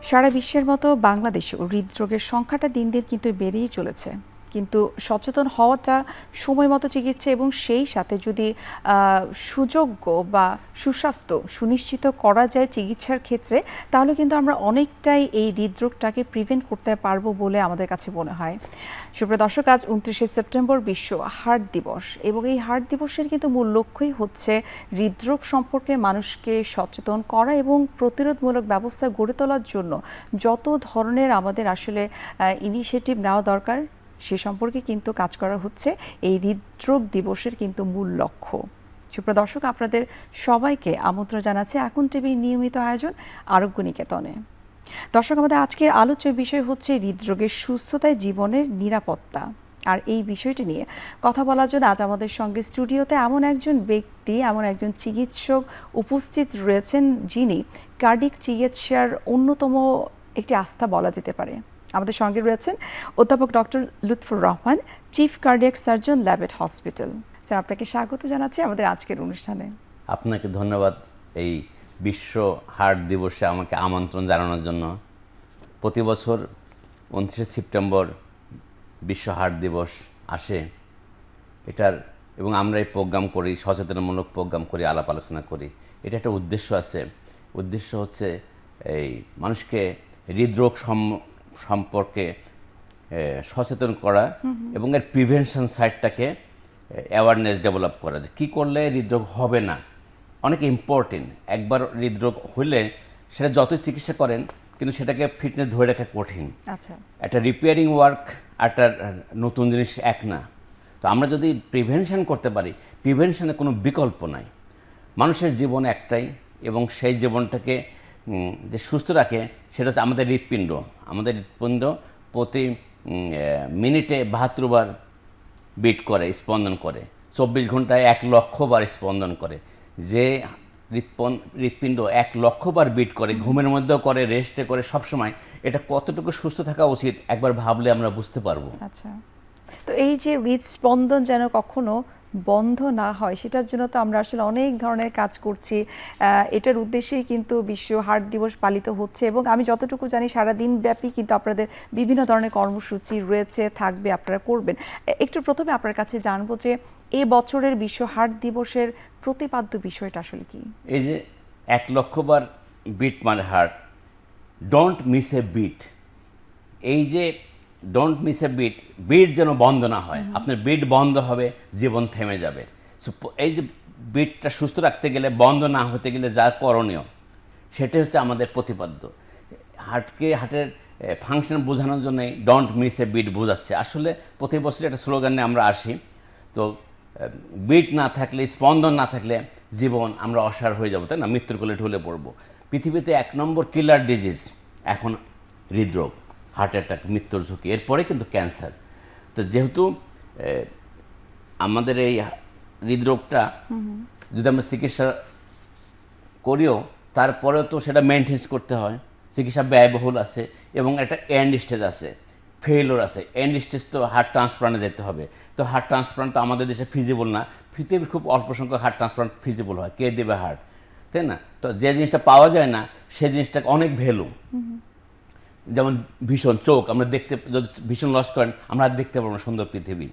সারা বিশ্বের মতো বাংলাদেশেও হৃদরোগের সংখ্যাটা দিন দিন কিন্তু বেড়েই চলেছে। কিন্তু সচেতন হওয়াটা, সময় মতো চিকিৎসা এবং সেই সাথে যদি সুযোগ্য বা সুস্বাস্থ্য সুনিশ্চিত করা যায় চিকিৎসার ক্ষেত্রে, তাহলে কিন্তু আমরা অনেকটাই এই হৃদরোগটাকে প্রিভেন্ট করতে পারবো বলে আমাদের কাছে মনে হয়। সুপ্রিয় দর্শক, আজ ২৯শে সেপ্টেম্বর বিশ্ব হার্ট দিবস এবং এই হার্ট দিবসের কিন্তু মূল লক্ষ্যই হচ্ছে হৃদরোগ সম্পর্কে মানুষকে সচেতন করা এবং প্রতিরোধমূলক ব্যবস্থা গড়ে তোলার জন্য যত ধরনের আমাদের আসলে ইনিশিয়েটিভ নেওয়া দরকার সে সম্পর্কে কিন্তু কাজ করা হচ্ছে এই হৃদরোগ দিবসের কিন্তু মূল লক্ষ্য। সুপ্রিয় দর্শক, আপনাদের সবাইকে আমন্ত্রণ জানাচ্ছে এখন টিভির নিয়মিত আয়োজন আরোগ্য নিকেতনে। দর্শক, আমাদের আজকের আলোচ্য বিষয় হচ্ছে হৃদরোগের সুস্থতায় জীবনের নিরাপত্তা। আর এই বিষয়টি নিয়ে কথা বলার জন্য আজ আমাদের সঙ্গে স্টুডিওতে এমন একজন ব্যক্তি, এমন একজন চিকিৎসক উপস্থিত রয়েছেন যিনি কার্ডিক চিকিৎসার অন্যতম একটি আস্থা বলা যেতে পারে। আমাদের সঙ্গে রয়েছেন অধ্যাপক doctor Lutfur Rahman, chief cardiac surgeon, Labaid hospital. Sir, আপনাকে স্বাগত জানাচ্ছি আমাদের আজকের অনুষ্ঠানে। আপনাকে ধন্যবাদ এই বিশ্ব হার্ট দিবসে আমাকে আমন্ত্রণ জানানোর জন্য। প্রতি বছর ২৯শে সেপ্টেম্বর বিশ্ব হার্ট দিবস আসে এটার, এবং আমরা এই প্রোগ্রাম করি, সচেতনমূলক প্রোগ্রাম করি, আলাপ আলোচনা করি। এটা একটা উদ্দেশ্য আছে। উদ্দেশ্য হচ্ছে এই মানুষকে হৃদরোগ সম্পর্কে সচেতন করা এবং এর প্রিভেনশন সাইডটাকে অ্যাওয়ারনেস ডেভেলপ করা, যে কী করলে হৃদরোগ হবে না। অনেক ইম্পর্টেন্ট। একবার হৃদরোগ হলে সেটা যতই চিকিৎসা করেন কিন্তু সেটাকে ফিটনেস ধরে রাখা কঠিন। আচ্ছা, একটা রিপেয়ারিং ওয়ার্ক একটা নতুন জিনিস এক না। তো আমরা যদি প্রিভেনশন করতে পারি, প্রিভেনশনের কোনো বিকল্প নাই। মানুষের জীবন একটাই এবং সেই জীবনটাকে যে সুস্থ রাখে সেটা হচ্ছে আমাদের হৃৎপিণ্ড। আমাদের হৃৎপিণ্ড প্রতি মিনিটে ৭২ বার বিট করে, স্পন্দন করে। ২৪ ঘন্টায় ১,০০,০০০ বার স্পন্দন করে। যে হৃৎপিণ্ড ১,০০,০০০ বার বিট করে, ঘুমের মধ্যেও করে, রেস্টে করে, সবসময়, এটা কতটুকু সুস্থ থাকা উচিত একবার ভাবলে আমরা বুঝতে পারবো। আচ্ছা। তো এই যে হৃদস্পন্দন যেন কখনো বন্ধ না হয় সেটার জন্য তো আমরা আসলে অনেক ধরনের কাজ করছি। এটার উদ্দেশ্যেই কিন্তু বিশ্ব হার্ট দিবস পালিত হচ্ছে এবং আমি যতটুকু জানি সারাদিন ব্যাপী কিন্তু আপনাদের বিভিন্ন ধরনের কর্মসূচি রয়েছে, থাকবে, আপনারা করবেন। একটু প্রথমে আপনার কাছে জানবো যে এ বছরের বিশ্ব হার্ট দিবসের প্রতিপাদ্য বিষয়টা আসলে কি? এই যে ১,০০,০০০ বার বিট মানে heart, don't miss a beat. এই যে don't miss a beat, beat যেন বন্ধ না হয়। আপনার বিট বন্ধ হবে, জীবন থেমে যাবে। সো এই যে বিটটা সুস্থ রাখতে গেলে, বন্ধ না হতে গেলে যা করণীয়, সেটাই হচ্ছে আমাদের প্রতিপাদ্য। হার্টের ফাংশন বোঝানোর জন্যই ডোন্ট মিস এ বিট বোঝাচ্ছে। আসলে প্রতি বছর একটা স্লোগান নিয়ে আমরা আসি। তো বিট না থাকলে, স্পন্দন না থাকলে জীবন আমরা অসাড় হয়ে যাবো, তাই না? মৃত্যুর কোলে ঢলে পড়বো। পৃথিবীতে ১ নম্বর কিলার ডিজিজ এখন হৃদরোগ, হার্ট অ্যাটাক, মৃত্যুর ঝুঁকি, এরপরে কিন্তু ক্যান্সার। তো যেহেতু আমাদের এই হৃদরোগটা যদি আমরা চিকিৎসা করিও, তারপরেও তো সেটা মেনটেন্স করতে হয়। চিকিৎসা ব্যয়বহুল আছে এবং একটা এন্ড স্টেজ আছে, ফেইলোর আছে। এন্ড স্টেজ তো হার্ট ট্রান্সপ্লান্টে যেতে হবে। তো হার্ট ট্রান্সপ্লান্ট তো আমাদের দেশে ফিজিবল না। পৃথিবীর খুব অল্প সংখ্যক হার্ট ট্রান্সপ্লান্ট ফিজিবল হয়। কে দেবে হার্ট, তাই না? তো যে জিনিসটা পাওয়া যায় না সেই জিনিসটা অনেক ভ্যালু। যেমন ভীষণ চোখ, আমরা দেখতে, যদি ভীষণ লস করেন আমরা আর দেখতে পারবো না সুন্দর পৃথিবী।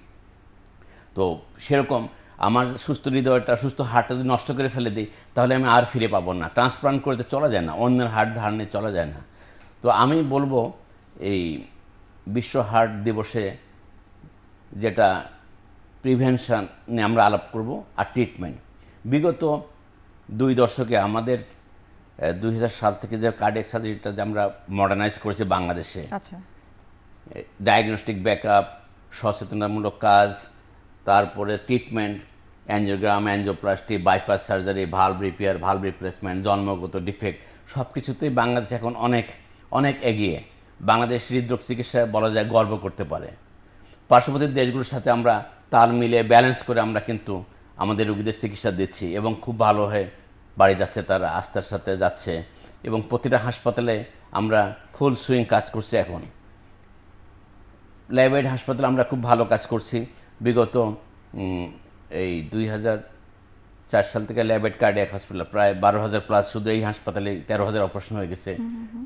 তো সেরকম আমার সুস্থ হৃদয়টা, সুস্থ হার্টটা যদি নষ্ট করে ফেলে দিই তাহলে আমি আর ফিরে পাবো না। ট্রান্সপ্লান্ট করতে চলা যায় না, অন্যের হার্ট ধার নিয়ে চলা যায় না। তো আমি বলবো এই বিশ্ব হার্ট দিবসে যেটা প্রিভেনশন নিয়ে আমরা আলাপ করব আর ট্রিটমেন্ট। বিগত ২ দশকে আমাদের ২০০০ সাল থেকে যে কার্ডিয়াক সার্জারিটা যে আমরা মডার্নাইজ করেছি বাংলাদেশে, আচ্ছা, ডায়াগনস্টিক ব্যাকআপ, সচেতনতামূলক কাজ, তারপরে treatment, angiogram, angioplasty, bypass surgery, valve repair, valve replacement, জন্মগত ডিফেক্ট, সব কিছুতেই বাংলাদেশ এখন অনেক অনেক এগিয়ে। বাংলাদেশ হৃদরোগ চিকিৎসায় বলা যায় গর্ব করতে পারে। পার্শ্ববর্তী দেশগুলোর সাথে আমরা তাল মিলিয়ে ব্যালেন্স করে আমরা কিন্তু আমাদের রোগীদের চিকিৎসা দিচ্ছি এবং খুব ভালো হয়ে বাড়ি যাচ্ছে, তারা আস্থার সাথে যাচ্ছে এবং প্রতিটা হাসপাতালে আমরা ফুল সুইং কাজ করছি। এখন ল্যাবেট হাসপাতালে আমরা খুব ভালো কাজ করছি। বিগত এই 2004 সাল থেকে ল্যাবেট কার্ডিয়াক হসপিটাল প্রায় 12,000 প্লাস, শুধু এই হাসপাতালে 13,000 অপারেশন হয়ে গেছে।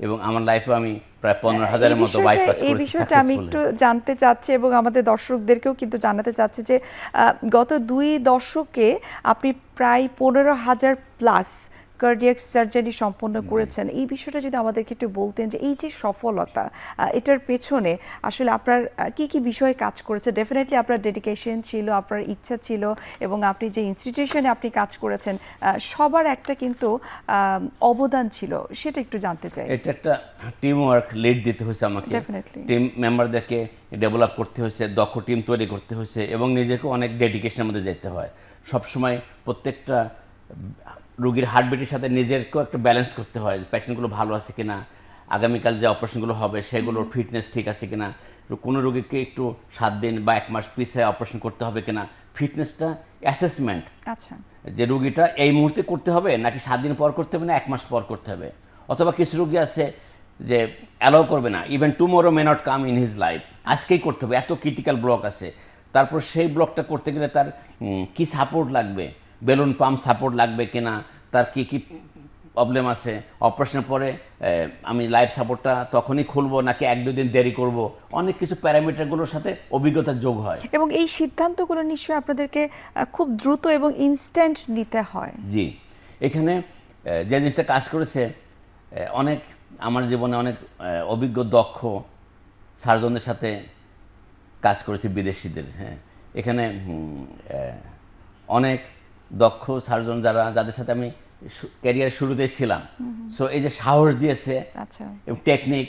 এবং আমার লাইফে আমি প্রায় 15,000-এর মতো বাইপাস এই করেছি। বিষয়টা আমি একটু জানতে চাচ্ছি এবং আমাদের দর্শকদেরকেও কিন্তু জানাতে চাচ্ছি যে গত 2 দশকে আপনি প্রায় 15,000 প্লাস কার্ডিয়াক সার্জারি সম্পন্ন করেছেন। এই বিষয়টা যদি আমাদেরকে একটু বলতেন যে এই যে সফলতা, এটার পেছনে আসলে আপনার কি কি বিষয়ে কাজ করেছে? ডেফিনেটলি আপনার ডেডিকেশন ছিল, আপনার ইচ্ছা ছিল, এবং আপনি যে ইনস্টিটিউশনে আপনি কাজ করেছেন সবার একটা কিন্তু অবদান ছিল, সেটা একটু জানতে চাই। এটা একটা টিম ওয়ার্ক, লিড দিতে হয়েছে আমাকে, Definitely. টিম মেম্বারদেরকে ডেভেলপ করতে হয়েছে, দক্ষ টিম তৈরি করতে হয়েছে এবং নিজেকে অনেক ডেডিকেশনের মধ্যে যেতে হয়। সবসময় প্রত্যেকটা রোগীর হার্টবিটের সাথে নিজেরকেও একটা ব্যালেন্স করতে হয়, পেশেন্টগুলো ভালো আছে কিনা, আগামীকাল যে অপারেশনগুলো হবে সেগুলোর ফিটনেস ঠিক আছে কিনা, কোনো রোগীকে একটু 7 দিন বা 1 মাস পিছিয়ে অপারেশন করতে হবে কিনা, ফিটনেসটা অ্যাসেসমেন্ট, আচ্ছা, যে রোগীটা এই মুহূর্তে করতে হবে নাকি 7 দিন পর করতে হবে না 1 মাস পর করতে হবে। অথবা কিছু রোগী আছে যে অ্যালাউ করবে না, even tomorrow may not come in his life, আজকেই করতে হবে, এত ক্রিটিক্যাল ব্লক আছে। তারপর সেই ব্লকটা করতে গেলে তার কি সাপোর্ট লাগবে, বেলুন পাম্প সাপোর্ট লাগবে কিনা, তার কি কি প্রবলেম আছে, অপারেশনের পরে আমি লাইফ সাপোর্টটা তখনই খুলবো নাকি 1-2 দিন দেরি করব, অনেক কিছু প্যারামিটারগুলোর সাথে অভিজ্ঞতা যোগ হয়। এবং এই সিদ্ধান্তগুলো নিশ্চয়ই আপনাদেরকে খুব দ্রুত এবং ইনস্ট্যান্ট নিতে হয়। জি, এখানে যে জিনিসটা কাজ করেছে, অনেক আমার জীবনে অনেক অভিজ্ঞ দক্ষ সার্জনদের সাথে কাজ করেছি, বিদেশিদের। হ্যাঁ, এখানে অনেক দক্ষ সার্জন যাদের সাথে আমি ক্যারিয়ার শুরুতে ছিলাম। সো এই যে সাহস দিয়েছে আচ্ছা, এবং টেকনিক,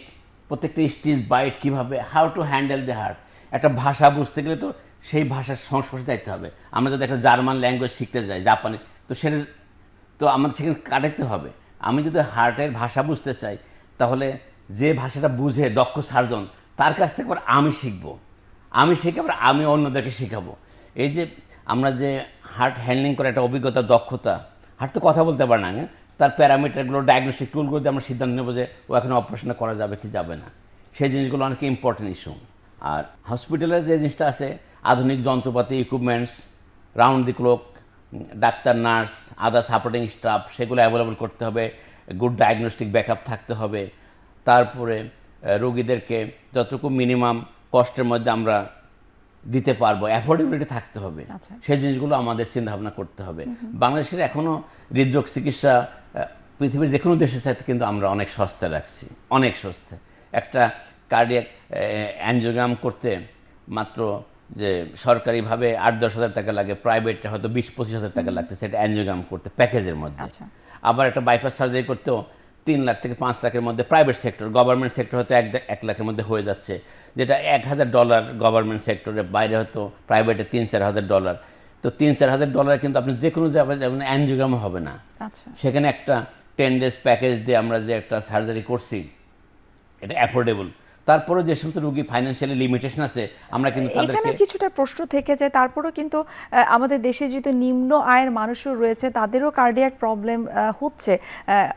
প্রত্যেকটা স্টিচ বাইট কীভাবে, how to handle the heart. একটা ভাষা বুঝতে গেলে তো সেই ভাষার সংস্পর্শে যাইতে হবে। আমরা যদি একটা জার্মান ল্যাঙ্গুয়েজ শিখতে যাই, জাপানি, তো সেটা তো আমাদের সেখানে কাটাতে হবে। আমি যদি হার্টের ভাষা বুঝতে চাই, তাহলে যে ভাষাটা বুঝে দক্ষ সার্জন, তার কাছ থেকে আবার আমি শিখবো, আমি শিখে আবার আমি অন্যদেরকে শেখাবো। এই যে আমরা যে হার্ট হ্যান্ডলিং করে একটা অভিজ্ঞতা, দক্ষতা, হার্ট তো কথা বলতে পারে না, তার প্যারামিটারগুলো, ডায়াগনস্টিক টুলগুলো দিয়ে আমরা সিদ্ধান্ত নেবো যে ও এখন অপারেশনটা করা যাবে কি যাবে না। সেই জিনিসগুলো অনেক ইম্পর্টেন্ট ইস্যু। আর হসপিটালের যে জিনিসটা আছে, আধুনিক যন্ত্রপাতি, ইকুইপমেন্টস, রাউন্ড দি ক্লক, ডাক্তার, নার্স, আদার সাপোর্টিং স্টাফ, সেগুলো অ্যাভেলেবল করতে হবে, গুড ডায়াগনস্টিক ব্যাকআপ থাকতে হবে। তারপরে রোগীদেরকে যতটুকু মিনিমাম কস্টের মধ্যে আমরা দিতে পারবো, অ্যাফোর্ডেবিলিটি থাকতে হবে। আচ্ছা। সেই জিনিসগুলো আমাদের চিন্তাভাবনা করতে হবে। বাংলাদেশের এখনও হৃদরোগ চিকিৎসা পৃথিবীর যে কোনো দেশের সাথে কিন্তু আমরা অনেক সস্তা রাখছি, অনেক সস্তা। একটা কার্ডিয়াক অ্যানজিওগ্রাম করতে মাত্র যে সরকারিভাবে 8-10 হাজার টাকা লাগে, প্রাইভেটে হয়তো 20-25 হাজার টাকা লাগছে সেটা অ্যানজিওগ্রাম করতে, প্যাকেজের মধ্যে। আচ্ছা। আবার একটা বাইপাস সার্জারি করতেও 3 লাখ থেকে 5 লাখের মধ্যে প্রাইভেট সেক্টর, গভর্নমেন্ট সেক্টর হয়তো 1 লাখের মধ্যে হয়ে যাচ্ছে, যেটা $1,000 গভর্নমেন্ট সেক্টরে, বাইরে হয়তো প্রাইভেটে $3-4 হাজার। তো $3-4 হাজার কিন্তু আপনি যে কোনো জায়গায় যাবেন, অ্যানজিওগ্রামও হবে না। আচ্ছা, সেখানে একটা 10 ডেজ প্যাকেজ দিয়ে আমরা যে একটা সার্জারি করছি, এটা অ্যাফোর্ডেবল। তারপরে যে সমস্ত রোগী ফাইন্যান্সিয়ালি লিমিটেশন আছে, আমরা কিন্তু এখানে তাদেরকে কিছুটা প্রশ্ন থেকে যায়। তারপরেও কিন্তু আমাদের দেশে যেহেতু নিম্ন আয়ের মানুষও রয়েছে, তাদেরও কার্ডিয়াক প্রবলেম হচ্ছে।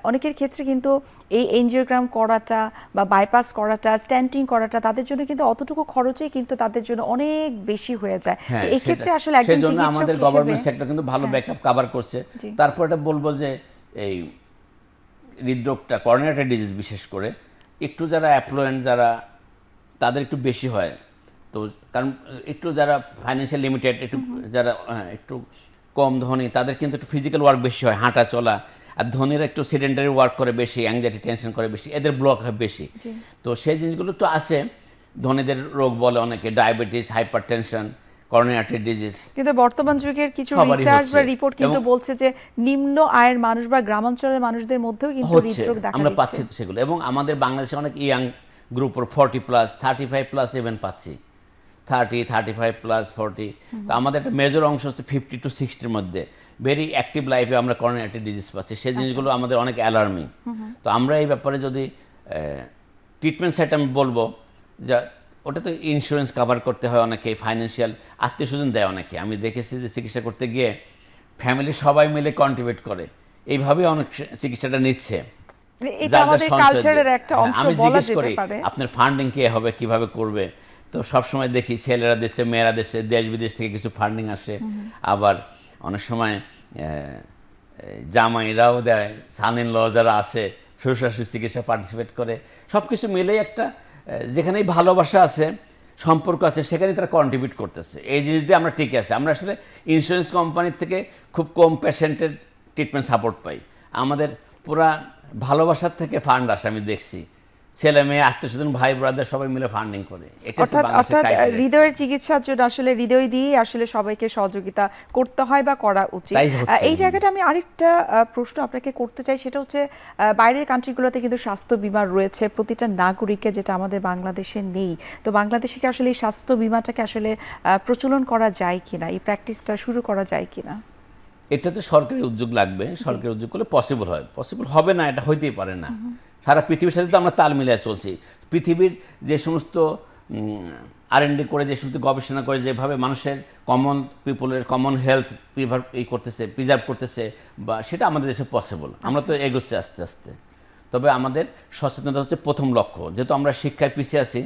অনেকের ক্ষেত্রে কিন্তু এই এনজিওগ্রাম করাটা বা বাইপাস করাটা, স্ট্যান্টিং করাটা তাদের জন্য কিন্তু অতটুকু খরচেই কিন্তু তাদের জন্য অনেক বেশি হয়ে যায়। তো এই ক্ষেত্রে আসলে একজন সেজন্য চিকিৎসক আমাদের হিসেবে গভর্নমেন্ট সেক্টর কিন্তু ভালো ব্যাকআপ কভার করছে। জি। তারপর এটা বলবো যে এই হৃদরোগটা, করোনারি ডিজিজ বিশেষ করে একটু যারা অ্যাফ্লুয়েন্ট, যারা তাদের একটু বেশি হয়। তো কারণ একটু যারা ফাইন্যান্সিয়াল লিমিটেড, একটু যারা একটু কম ধনী, তাদের কিন্তু একটু ফিজিক্যাল ওয়ার্ক বেশি হয়, হাঁটা চলা। আর ধনীরা একটু সেডেন্টারি ওয়ার্ক করে বেশি, অ্যাংজাইটি টেনশন করে বেশি, এদের ব্লক হয় বেশি। জি। তো সেই জিনিসগুলো একটু আছে। ধনীদের রোগ বলে অনেকে, diabetes, hyper tension, coronary artery disease. কিন্তু বর্তমান যুগের কিছু সবারই রিসার্চ বা হচ্ছে। রিপোর্ট কিন্তু এবং বলছে যে নিম্ন আয়ের মানুষ বা গ্রামাঞ্চলের মানুষদের মধ্যেও কিন্তু হচ্ছে, হৃদরোগ দেখা আমরা দিচ্ছে। পাচ্ছি তো সেগুলো। এবং আমাদের বাংলাদেশে অনেক ইয়াং গ্রুপের 40+, 35+ ইভেন পাচ্ছি, 30, 35+, 40। তো আমাদের একটা মেজর অংশ হচ্ছে 50 to 60-র মধ্যে, ভেরি অ্যাক্টিভ লাইফে আমরা করোনারি আর্টারি ডিজিজ পাচ্ছি। সেই জিনিসগুলো আমাদের অনেক অ্যালার্মিং। তো আমরা এই ব্যাপারে যদি ট্রিটমেন্ট সাইট আমি বলবো, যা ওটা তো ইন্স্যুরেন্স কভার করতে হয় অনেকে, ফাইন্যান্সিয়াল আত্মীয় স্বজন দেয় অনেকে। আমি দেখেছি যে চিকিৎসা করতে গিয়ে ফ্যামিলি সবাই মিলে কন্ট্রিবিউট করে, এইভাবেই অনেক চিকিৎসাটা নিচ্ছে। এটা আমাদের কালচারের একটা অংশ আমি বলা জিজ্ঞেস যেতে করি পারে। আপনার ফান্ডিং কে হবে, কিভাবে করবে? তো সবসময় দেখি ছেলেরা দিচ্ছে, মেয়েরা দিচ্ছে, দেশ বিদেশ থেকে কিছু ফান্ডিং আসে। আবার অনেক সময় জামাইরাও দেয়, সান ইন ল যারা আছে শ্বশুর শাশুড়ি চিকিৎসা পার্টিসিপেট করে, সব কিছু মিলেই একটা যেখানেই ভালোবাসা আছে, সম্পর্ক আছে, সেখানে তারা কন্ট্রিবিউট করতেছে। এই জিনিস দিয়ে আমরা টিকে আছি। আমরা আসলে ইন্স্যুরেন্স কোম্পানির থেকে খুব কম পেশেন্টের ট্রিটমেন্ট সাপোর্ট পাই। আমাদের পুরা ভালোবাসার থেকে ফান্ড আসে, আমি দেখছি ছেলে মেয়ে আত্মীয় স্বজন ভাই ব্রাদার সবাই মিলে ফান্ডিং করে। এটা হচ্ছে অর্থাৎ বাংলাদেশের criteria। হৃদয়ের চিকিৎসার জন্য আসলে হৃদয় দিয়ে আসলে সবাইকে সহযোগিতা করতে হয় বা করা উচিত। তাই হচ্ছে। এই জায়গাটা আমি আরেকটা প্রশ্ন আপনাকে করতে চাই, সেটা হচ্ছে বাইরের কান্ট্রিগুলোতে কিন্তু স্বাস্থ্য বীমা রয়েছে প্রতিটা নাগরিকের, যেটা আমাদের বাংলাদেশে নেই। তো বাংলাদেশে কি আসলে এই স্বাস্থ্য বীমাটাকে আসলে প্রচলন করা যায় কিনা, এই প্র্যাকটিসটা শুরু করা যায় কিনা? এটাতে সরকারি উদ্যোগ লাগবে। সরকারি উদ্যোগ করলে পসিবল হয়, পসিবল হবে না এটা হইতেই পারে না। সারা পৃথিবীর সাথে তো আমরা তাল মিলিয়ে চলছি। পৃথিবীর যে সমস্ত R&D করে, যে সমস্ত গবেষণা করে, যেভাবে মানুষের কমন পিপলের কমন হেলথ প্রিজার্ভ করতেছে, বা সেটা আমাদের দেশে পসিবল। আমরা তো এগোচ্ছি আস্তে আস্তে। তবে আমাদের সচেতনতা হচ্ছে প্রথম লক্ষ্য। যেহেতু আমরা শিক্ষায় পিছিয়ে আছি,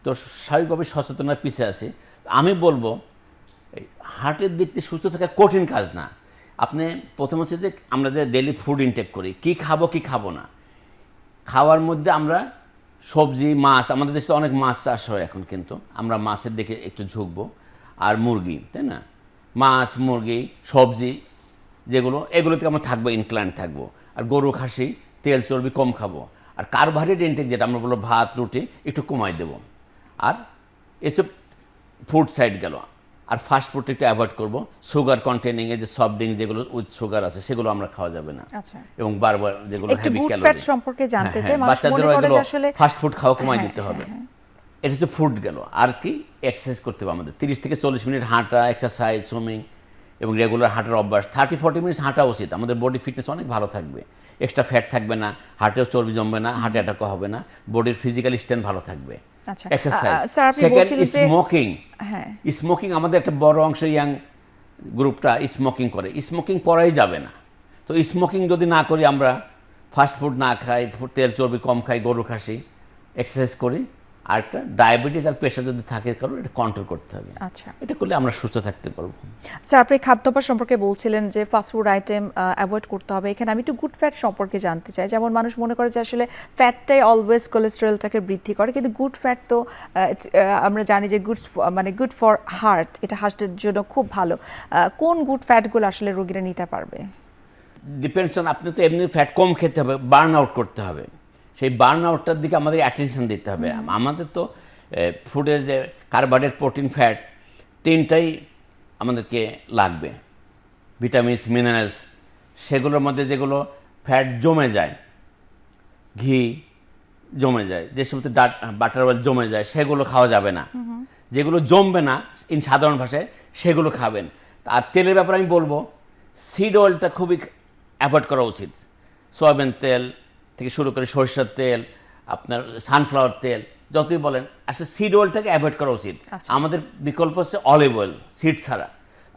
তো স্বাভাবিকভাবে সচেতনতা পিছিয়ে আছি। আমি বলবো হার্টের দিক থেকে সুস্থ থাকা কঠিন কাজ না। আপনি প্রথম হচ্ছে যে আমরা যে ডেইলি ফুড ইনটেক করি, কি খাবো না, খাওয়ার মধ্যে আমরা সবজি, মাছ, আমাদের দেশে অনেক মাছ চাষ হয় এখন, কিন্তু আমরা মাছের দিকে একটু ঝুঁকবো। আর মুরগি, তাই না, মাছ, মুরগি, সবজি যেগুলো, এগুলো থেকে আমরা থাকবো, ইনক্লাইন থাকবো। আর গরু, খাসি, তেল চর্বি কম খাবো। আর কার্বোহাইড্রেট ইনটেক যেটা আমরা বলবো ভাত, রুটি একটু কমাই দেবো। আর এসব ফুড সাইড গেল। আর ফাস্ট ফুডটা একটু অ্যাভয়েড করবো। সুগার কন্টেনিং যে সফট ড্রিঙ্ক যেগুলো উইথ সুগার আছে, সেগুলো আমরা খাওয়া যাবে না। আচ্ছা, এবং বারবার যেগুলো একটু হেভি গুড ক্যালোরি, ফ্যাট সম্পর্কে জানতে চাই। মানুষ মনে করে যে আসলে ফাস্ট ফুড খাওয়া কমাই দিতে হবে। এটা হচ্ছে ফুড গেল। আর কি, এক্সারসাইজ করতে হবে আমাদের 30 থেকে 40 মিনিট হাঁটা, এক্সারসাইজ, সুইমিং এবং রেগুলার হাঁটার অভ্যাস। 30-40 মিনিট হাঁটা উচিত। আমাদের বডি ফিটনেস অনেক ভালো থাকবে, এক্সট্রা ফ্যাট থাকবে না, হার্টেও চর্বি জমবে না, হার্ট অ্যাটাকও হবে না, বডির ফিজিক্যাল স্ট্রেংথ ভালো থাকবে। আচ্ছা, এক্সারসাইজ। স্যার আপনি সেকেন্ড, বলছিলেন যে স্মোকিং। হ্যাঁ, স্মোকিং আমাদের একটা বড় অংশ ইয়াং গ্রুপটা স্মোকিং করে। স্মোকিং করাই যাবে না। তো স্মোকিং যদি না করি, আমরা ফাস্ট ফুড না খাই, তেল চর্বি কম খাই, গরু, খাসি, এক্সারসাইজ করি, আর একটা ডায়াবেটিস আর প্রেশার যদি থাকে কারণ, এটা কন্ট্রোল করতে হবে। আচ্ছা, এটা করলে আমরা সুস্থ থাকতে পারবো। স্যার আপনি খাদ্যাভ্যাস সম্পর্কে বলছিলেন যে ফাস্টফুড আইটেম অ্যাভয়েড করতে হবে। এখানে আমি একটু গুড ফ্যাট সম্পর্কে জানতে চাই। যেমন মানুষ মনে করে যে আসলে ফ্যাটটাই অলওয়েজ কোলেস্টেরলটাকে বৃদ্ধি করে, কিন্তু গুড ফ্যাট তো আমরা জানি যে গুড ফর হার্ট, এটা হার্টের জন্য খুব ভালো। কোন গুড ফ্যাটগুলো আসলে রোগীরা নিতে পারবে? ডিপেন্ডস অন, আপনি তো এমনি ফ্যাট কম খেতে হবে, বার্ন আউট করতে হবে। সেই বার্ন আউটটার দিকে আমাদের অ্যাটেনশন দিতে হবে। আমাদের তো ফুডের যে কার্বোহাইড্রেট, প্রোটিন, ফ্যাট, তিনটাই আমাদেরকে লাগবে। ভিটামিনস, মিনারেলস, সেগুলোর মধ্যে যেগুলো ফ্যাট জমে যায়, ঘি জমে যায়, যে সমস্ত বাটার অয়েল জমে যায়, সেগুলো খাওয়া যাবে না। যেগুলো জমবে না, সাধারণ ভাষায়, সেগুলো খাবেন। আর তেলের ব্যাপারে আমি বলবো, সিড অয়েলটা খুবই অ্যাভয়েড করা উচিত। সয়াবিন তেল থেকে শুরু করে সরিষার তেল, আপনার সানফ্লাওয়ার তেল, যতই বলেন, আসলে সিড অয়েলটাকে অ্যাভয়েড করা উচিত। আমাদের বিকল্প হচ্ছে অলিভ অয়েল, সিড ছাড়া।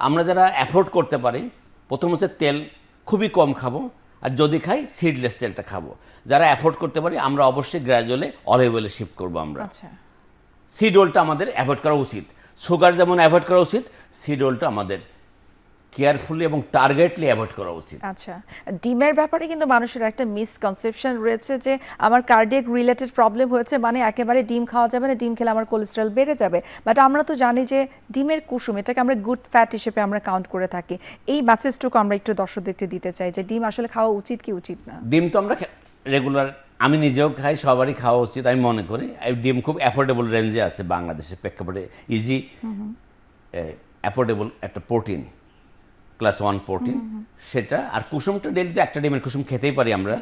আমরা যারা অ্যাফোর্ড করতে পারি, প্রথম হচ্ছে তেল খুবই কম খাবো, আর যদি খাই সিডলেস তেলটা খাবো। যারা অ্যাফোর্ড করতে পারি, আমরা অবশ্যই গ্র্যাজুয়ালি অলিভ অয়েলে শিফট করবো। আমরা সিড অয়েলটা আমাদের অ্যাভয়েড করা উচিত। সুগার যেমন অ্যাভয়েড করা উচিত, সিড অয়েলটা আমাদের কেয়ারফুলি এবং টার্গেটলি অ্যাভয়েড করা উচিত। আচ্ছা, ডিমের ব্যাপারে কিন্তু মানুষের একটা মিসকনসেপশন রয়েছে যে আমার কার্ডিয়াক রিলেটেড প্রবলেম হয়েছে মানে একেবারে ডিম খাওয়া যাবে না, ডিম খেলে আমার কোলেস্টেরল বেড়ে যাবে। বাট আমরা তো জানি যে ডিমের কুসুম, এটাকে আমরা গুড ফ্যাট হিসেবে আমরা কাউন্ট করে থাকি। এই মেসেজটুকু আমরা একটু দর্শকদেরকে দিতে চাই যে ডিম আসলে খাওয়া উচিত কি উচিত না। ডিম তো আমরা রেগুলার, আমি নিজেও খাই, সবারই খাওয়া উচিত আমি মনে করি। ডিম খুব অ্যাফোর্ডেবল রেঞ্জে আছে বাংলাদেশের প্রেক্ষাপটে, ইজি অ্যাফোর্ডেবল একটা প্রোটিন, ক্লাস 1 প্রোটিন, সেটা। আর কুসুমটা ডেলিতে একটা ডিমের কুসুম খেতেই পারি আমরা।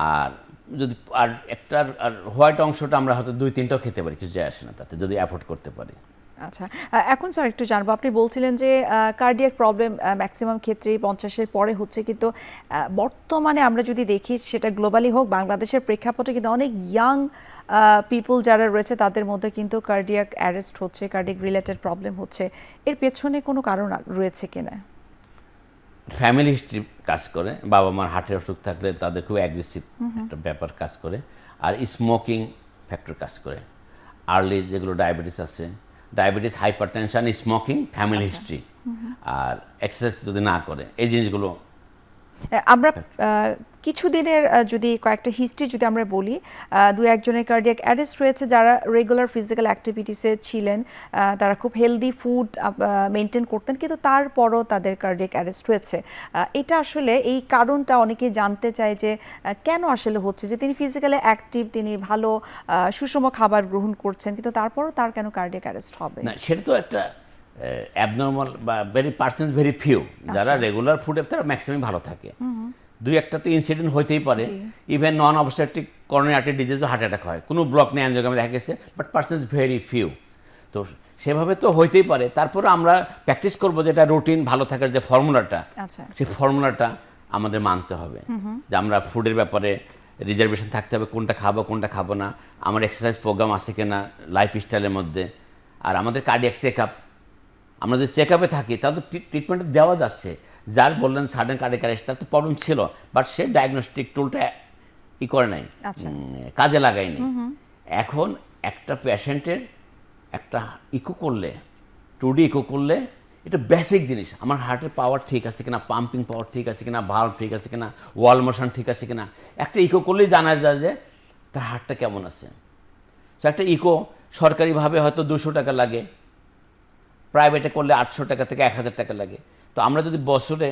আর যদি আর একটা আর হোয়াইট অংশটা আমরা হয়তো 2-3টাও খেতে পারি, কিছু যায় আসে না তাতে, যদি অ্যাফোর্ড করতে পারি। আচ্ছা, এখন স্যার একটু জানবো, আপনি বলছিলেন যে কার্ডিয়াক প্রবলেম ম্যাক্সিমাম ক্ষেত্রেই 50-এর পরে হচ্ছে, কিন্তু বর্তমানে আমরা যদি দেখি, সেটা গ্লোবালি হোক, বাংলাদেশের প্রেক্ষাপটে কিন্তু অনেক ইয়াং পিপল যারা রয়েছে তাদের মধ্যে কিন্তু কার্ডিয়াক অ্যারেস্ট হচ্ছে, কার্ডিয়াক রিলেটেড প্রবলেম হচ্ছে। এর পেছনে কোনো কারণ রয়েছে কিনা? ফ্যামিলি হিস্ট্রি কাজ করে। বাবা মার হার্টের অসুখ থাকলে তাদের খুব অ্যাগ্রেসিভ একটা ব্যাপার কাজ করে। আর স্মোকিং ফ্যাক্টর কাজ করে। আর্লি যেগুলো ডায়াবেটিস আছে, diabetes, hypertension, smoking, family history আর এক্সারসাইজ যদি না করে, এই জিনিসগুলো আমরা কিছুদিনের যদি কয়েকটা হিস্ট্রি যদি আমরা বলি, দু একজনের কার্ডিয়াক অ্যারেস্ট রয়েছে যারা রেগুলার ফিজিক্যাল অ্যাক্টিভিটিসে ছিলেন, তারা খুব হেলদি ফুড মেনটেন করতেন, কিন্তু তারপরও তাদের কার্ডিয়াক অ্যারেস্ট হয়েছে। এটা আসলে এই কারণটা অনেকেই জানতে চায় যে কেন আসলে হচ্ছে, যে তিনি ফিজিক্যালি অ্যাক্টিভ, তিনি ভালো সুষম খাবার গ্রহণ করছেন, কিন্তু তারপরও তার কেন কার্ডিয়াক অ্যারেস্ট হবে? না, সেটা তো একটা অ্যাবনর্মাল বা ভেরি ফিউ। যারা রেগুলার ফুডে তারা ম্যাক্সিমাম ভালো থাকে, দুই একটা তো ইনসিডেন্ট হইতেই পারে। Even non obstructive coronary artery ডিজিজও হার্ট অ্যাটাক হয়, কোনো ব্লক নেই অ্যাঞ্জিওগ্রামে দেখা গেছে, বাট পার্সেন্ট ভেরি ফিউ। তো সেভাবে তো হইতেই পারে। তারপরে আমরা প্র্যাকটিস করবো যে এটা রুটিন ভালো থাকার যে ফর্মুলাটা, সেই ফর্মুলাটা আমাদের মানতে হবে। যে আমরা ফুডের ব্যাপারে রিজার্ভেশন থাকতে হবে, কোনটা খাবো কোনটা খাবো না, আমার এক্সারসাইজ প্রোগ্রাম আছে কিনা লাইফ স্টাইলের মধ্যে, আর আমাদের কার্ডিয়াক চেক আপ। আমরা যদি চেক আপে থাকি তাহলে তো ট্রিটমেন্ট দেওয়া যাচ্ছে। যার বললেন সাডেন কার্ডিয়াক অ্যারেস্ট, তার তো প্রবলেম ছিল, বাট সে ডায়াগনস্টিক টুলটা করে নাই, কাজে লাগায়নি। এখন একটা পেশেন্টের একটা ইকো করলে, 2D ইকো করলে, এটা বেসিক জিনিস, আমার হার্টের পাওয়ার ঠিক আছে কিনা, পাম্পিং পাওয়ার ঠিক আছে কিনা, ভালভ ঠিক আছে কিনা, ওয়াল মোশন ঠিক আছে কিনা, একটা ইকো করলেই জানা যায় যে তার হার্টটা কেমন আছে। তো একটা ইকো সরকারিভাবে হয়তো 200 টাকা লাগে, প্রাইভেটে করলে 800 টাকা থেকে 1000 টাকা লাগে। তো আমরা যদি বছরে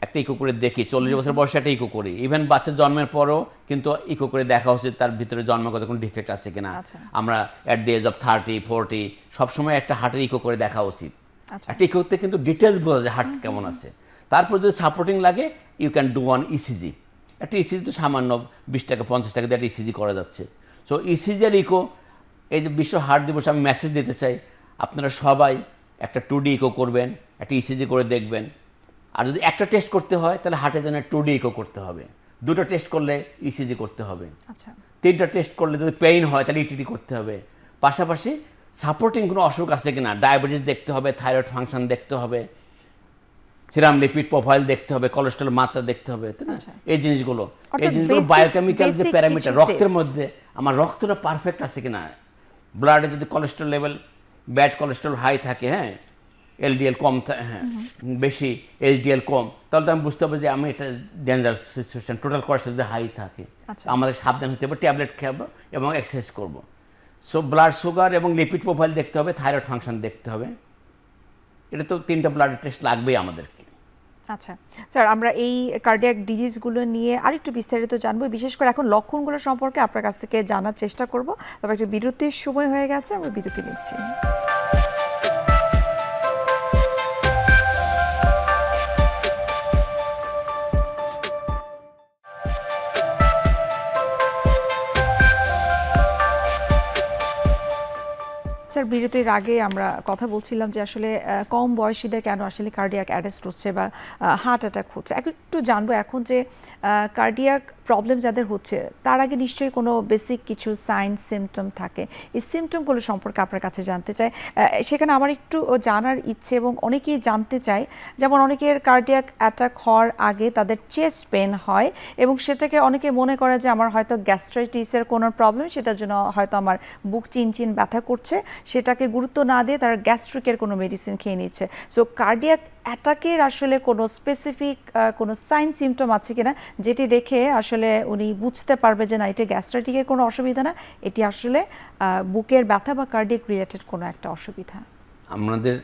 একটা ইকো করে দেখি, 40 বছর বয়সে একটা ইকো করি, ইভেন বাচ্চা জন্মের পরও কিন্তু ইকো করে দেখা উচিত তার ভিতরে জন্মগত কোনো ডিফেক্ট আছে কিনা। আমরা অ্যাট দি এজ অফ 30, 40 সবসময় একটা হার্টের ইকো করে দেখা উচিত। একটা ইকোতে কিন্তু ডিটেলস বোঝা যায় হার্ট কেমন আছে। তারপর যদি সাপোর্টিং লাগে, you can do one ECG. একটা ইসিজি তো সামান্য 20 টাকা 50 টাকা দিয়ে একটা ইসিজি করা যাচ্ছে। সো ইসিজি আর ইকো, এই যে বিশ্ব হার্ট দিবসে আমি মেসেজ দিতে চাই, আপনারা সবাই একটা 2D ইকো করবেন, একটা ইসিজি করে দেখবেন। আর যদি একটা টেস্ট করতে হয় তাহলে হার্টের জন্য 2D ইকো করতে হবে, দুটো টেস্ট করলে ইসিজি করতে হবে, তিনটা টেস্ট করলে যদি পেইন হয় তাহলে ইটিটি করতে হবে। পাশাপাশি সাপোর্টিং কোনো অসুখ আছে কিনা, ডায়াবেটিস দেখতে হবে, থাইরয়েড ফাংশন দেখতে হবে, সিরাম লিপিড প্রোফাইল দেখতে হবে, কোলেস্টেরল মাত্রা দেখতে হবে, তাই না? এই জিনিসগুলো বায়োকেমিক্যাল যে প্যারামিটার, রক্তের মধ্যে আমার রক্তটা পারফেক্ট আছে কিনা, ব্লাডে যদি cholesterol level bad cholesterol high থাকে, হ্যাঁ, এলডিএল কম, হ্যাঁ বেশি, এইচডিএল কম, তাহলে তো আমি বুঝতে হবে যে আমি এটা ডেঞ্জার সিচুয়েশন। টোটাল কোলেস্টেরল যদি হাই থাকে, আমাদের সাবধান হতে হবে, ট্যাবলেট খাবো এবং এক্সারসাইজ করবো। সো ব্লাড সুগার এবং লিপিড প্রোফাইল দেখতে হবে, থাইরয়েড ফাংশন দেখতে হবে। এটা তো 3টা ব্লাড টেস্ট লাগবেই আমাদেরকে। আচ্ছা স্যার, আমরা এই কার্ডিয়াক ডিজিজগুলো নিয়ে আরেকটু বিস্তারিত জানবো, বিশেষ করে এখন লক্ষণগুলো সম্পর্কে আপনার কাছ থেকে জানার চেষ্টা করব। তবে একটা বিরতির সময় হয়ে গেছে, আমরা বিরতি নিচ্ছি। স্যার, বিরতির আগে আমরা কথা বলছিলাম যে আসলে কম বয়সীদের কেন আসলে কার্ডিয়াক অ্যারেস্ট হচ্ছে বা হার্ট অ্যাটাক হচ্ছে। একটু জানবো এখন যে কার্ডিয়াক প্রবলেম যাদের হচ্ছে, তার আগে নিশ্চয়ই কোনো বেসিক কিছু সাইন সিমটম থাকে, এই সিমটমগুলো সম্পর্কে আপনার কাছে জানতে চাই। সেখানে আমার একটু জানার ইচ্ছে, এবং অনেকেই জানতে চায়, যেমন অনেকের কার্ডিয়াক অ্যাটাক হওয়ার আগে তাদের চেস্ট পেন হয় এবং সেটাকে অনেকে মনে করে যে আমার হয়তো গ্যাস্ট্রাইটিসের কোনো প্রবলেম, সেটার জন্য হয়তো আমার বুক চিনচিন ব্যথা করছে, সেটাকে গুরুত্ব না দিয়ে তারা গ্যাস্ট্রিকের কোনো মেডিসিন খেয়ে নিচ্ছে। সো কার্ডিয়াক অ্যাটাকের আসলে কোনো স্পেসিফিক কোনো সাইন সিমটম আছে কিনা, যেটি দেখে আসলে উনি বুঝতে পারবে যে না, এটা গ্যাস্ট্রাইটিকের কোনো অসুবিধা না, এটি আসলে বুকের ব্যথা বা কার্ডিয়াক রিলেটেড কোনো একটা অসুবিধা। আমাদের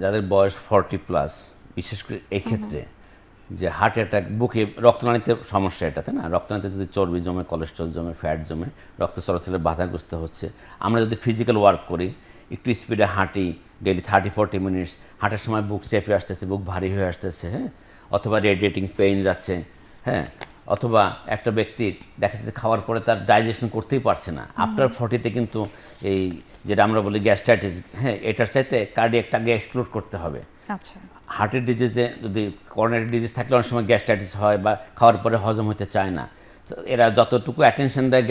যাদের বয়স 40+, বিশেষ করে এক্ষেত্রে যে হার্ট অ্যাটাক, বুকে রক্তনালীতে সমস্যা, এটাতে না, রক্তনালীতে যদি চর্বি জমে, কোলেস্ট্রল জমে, ফ্যাট জমে, রক্ত চলাচলের বাধাগ্রস্ত হচ্ছে। আমরা যদি ফিজিক্যাল ওয়ার্ক করি, একটু স্পিডে হাঁটি, ডেইলি 30-40 মিনিটস, হাঁটার সময় বুক চেপে আসতেছে, বুক ভারী হয়ে আসতেছে, হ্যাঁ, অথবা রেডিয়েটিং পেইন যাচ্ছে, হ্যাঁ, অথবা একটা ব্যক্তির দেখা যাচ্ছে খাওয়ার পরে তার ডাইজেশন করতেই পারছে না, আফটার 40-তে কিন্তু এই যেটা আমরা বলি গ্যাস্ট্রাইটিস, হ্যাঁ, এটার চাইতে কার্ডিয়াকটাকে এক্সক্লুড করতে হবে। আচ্ছা, হার্টের ডিজিজে যদি করোনারি ডিজিজ থাকলে অনেক সময় গ্যাস্ট্রাইটিস হয় বা খাওয়ার পরে হজম হতে চায় না, তো এরা যতটুকু অ্যাটেনশন দেয়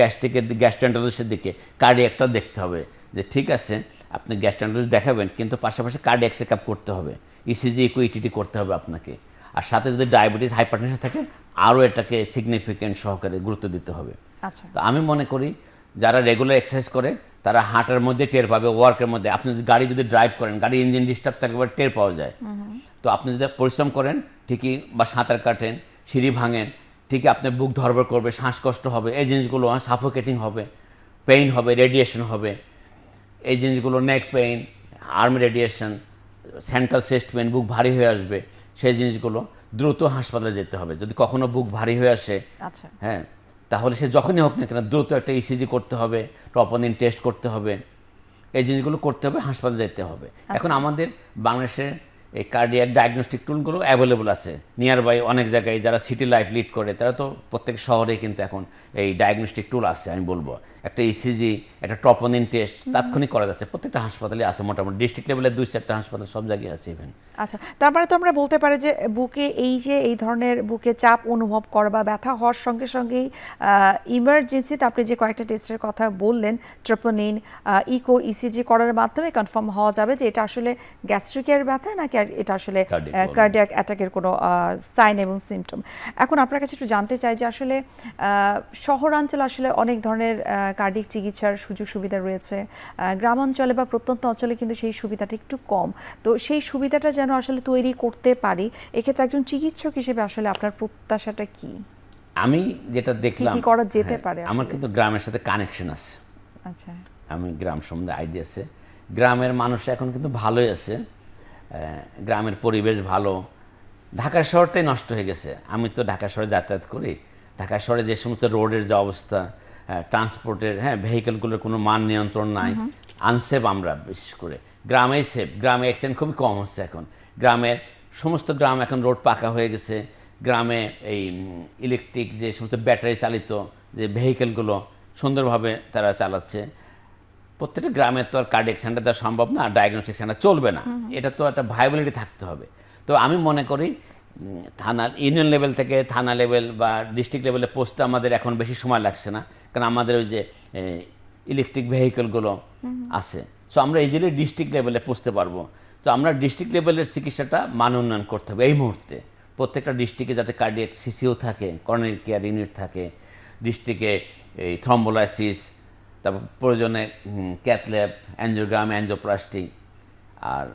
গ্যাস্ট্রান্টালোসিসের দিকে, কার্ডিয়াকটাও দেখতে হবে যে ঠিক আছে আপনি গ্যাস্ট্রান্টালোসিস দেখাবেন, কিন্তু পাশাপাশি কার্ডিয়াক চেক আপ করতে হবে, ইসিজি, ইকুইটিটি করতে হবে আপনাকে। আর সাথে যদি ডায়াবেটিস, হাইপারটেনশন থাকে, আরও এটাকে সিগনিফিকেন্ট সহকারে গুরুত্ব দিতে হবে। আচ্ছা, তো আমি মনে করি যারা রেগুলার এক্সারসাইজ করে তারা হাঁটার মধ্যে টের পাবে, ওয়ার্কের মধ্যে। আপনি যদি গাড়ি যদি ড্রাইভ করেন, গাড়ি ইঞ্জিন ডিস্টার্ব থাকলে টের পাওয়া যায়। তো আপনি যদি পরিশ্রম করেন ঠিকই, বা সাঁতার কাটেন, সিঁড়ি ভাঙেন, ঠিকই আপনার বুক ধরবড় করবে, শ্বাসকষ্ট হবে, এই জিনিসগুলো সাফোকেটিং হবে, পেইন হবে, রেডিয়েশন হবে, এই জিনিসগুলো neck pain, arm radiation, central chest pain, বুক ভারী হয়ে আসবে, সেই জিনিসগুলো দ্রুত হাসপাতালে যেতে হবে। যদি কখনো বুক ভারী হয়ে আসে, আচ্ছা, হ্যাঁ, তাহলে সে যখনই হোক না কেন দ্রুত একটা ইসিজি করতে হবে, টপোনিন টেস্ট করতে হবে, এই জিনিসগুলো করতে হবে, হাসপাতালে যেতে হবে। এখন আমাদের বাংলাদেশে এই কার্ডিয়াক ডায়াগনস্টিক টুলগুলো অ্যাভেলেবল আছে নিয়ার বাই অনেক জায়গায়। যারা সিটি লাইফ লিড করে তারা তো প্রত্যেক শহরেই কিন্তু এখন এই ডায়াগনস্টিক টুল আছে। আমি বলবো একটা ইসিজি, একটা টপোনিন টেস্ট তাৎক্ষণিক করা যাচ্ছে, প্রত্যেকটা হাসপাতালে আছে, মোটামুটি ডিস্ট্রিক্ট লেভেলে 2-4টা হাসপাতাল সব জায়গায় আছে ইভেন। আচ্ছা, তারপরে তো আমরা বলতে পারি যে বুকে এই ধরনের বুকে চাপ অনুভব করা বা ব্যথা হওয়ার সঙ্গে সঙ্গেই ইমার্জেন্সিতে আপনি যে কয়েকটা টেস্টের কথা বললেন, ট্রোপোনিন, ইকো, ইসিজি করার মাধ্যমে কনফার্ম হওয়া যাবে যে এটা আসলে গ্যাস্ট্রিকের ব্যথা নাকি এটা আসলে কার্ডিয়াক অ্যাটাকের কোনো সাইন এবং সিমটম। এখন আপনার কাছে একটু জানতে চাই যে আসলে শহরাঞ্চলে আসলে অনেক ধরনের কার্ডিয়াক চিকিৎসার সুযোগ সুবিধা রয়েছে, গ্রামাঞ্চলে বা প্রত্যন্ত অঞ্চলে কিন্তু সেই সুবিধাটা একটু কম। তো সেই সুবিধাটা যেন আসলে তৈরি করতে পারি, এক্ষেত্রে একজন চিকিৎসক হিসেবে আসলে আপনার প্রত্যাশাটা কি? আমি যেটা দেখলাম, কি করা যেতে পারে? আমার কিন্তু গ্রামের সাথে কানেকশন আছে। আচ্ছা, আমি গ্রাম সম্বন্ধে আইডিয়া আছে। গ্রামের মানুষ এখন কিন্তু ভালোই আছে, গ্রামের পরিবেশ ভালো। ঢাকা শহরটাই নষ্ট হয়ে গেছে। আমি তো ঢাকা শহরে যাতায়াত করি। ঢাকা শহরে যে সমস্ত রোডের যে অবস্থা, ট্রান্সপোর্টের, ভেহিকেলগুলোর কোনো মান নিয়ন্ত্রণ নাই, আনসেফ। আমরা বিশেষ করে গ্রামেই সেফ। গ্রামে অ্যাক্সিডেন্ট খুবই কম হচ্ছে এখন। গ্রামের সমস্ত গ্রাম এখন রোড পাকা হয়ে গেছে। গ্রামে এই ইলেকট্রিক যে সমস্ত ব্যাটারি চালিত যে ভেহিকেলগুলো সুন্দরভাবে তারা চালাচ্ছে। প্রত্যেকটা গ্রামে তো আর কার্ডিয়াক সেন্টার দেওয়া সম্ভব না, ডায়াগনস্টিক সেন্টার চলবে না। এটা তো একটা ভাইবিলিটি থাকতে হবে। তো আমি মনে করি থানা, ইউনিয়ন লেভেল থেকে থানা লেভেল বা ডিস্ট্রিক্ট লেভেলে পৌঁছতে আমাদের এখন বেশি সময় লাগছে না, কারণ আমাদের ওই যে ইলেকট্রিক ভেহিকেলগুলো আছে। সো আমরা ইজিলি ডিস্ট্রিক্ট লেভেলে পৌঁছতে পারবো। তো আমরা ডিস্ট্রিক্ট লেভেলের চিকিৎসাটা মান উন্নয়ন করতে হবে এই মুহূর্তে। প্রত্যেকটা ডিস্ট্রিক্টে যাতে কার্ডিয়াক সিসিও থাকে, করোনারি কেয়ার ইউনিট থাকে, ডিস্ট্রিক্টে এই থ্রম্বোলাইসিস, তারপর প্রয়োজনে ক্যাথল্যাব, অ্যাঞ্জিওগ্রাম, অ্যাঞ্জিওপ্লাস্টি। আর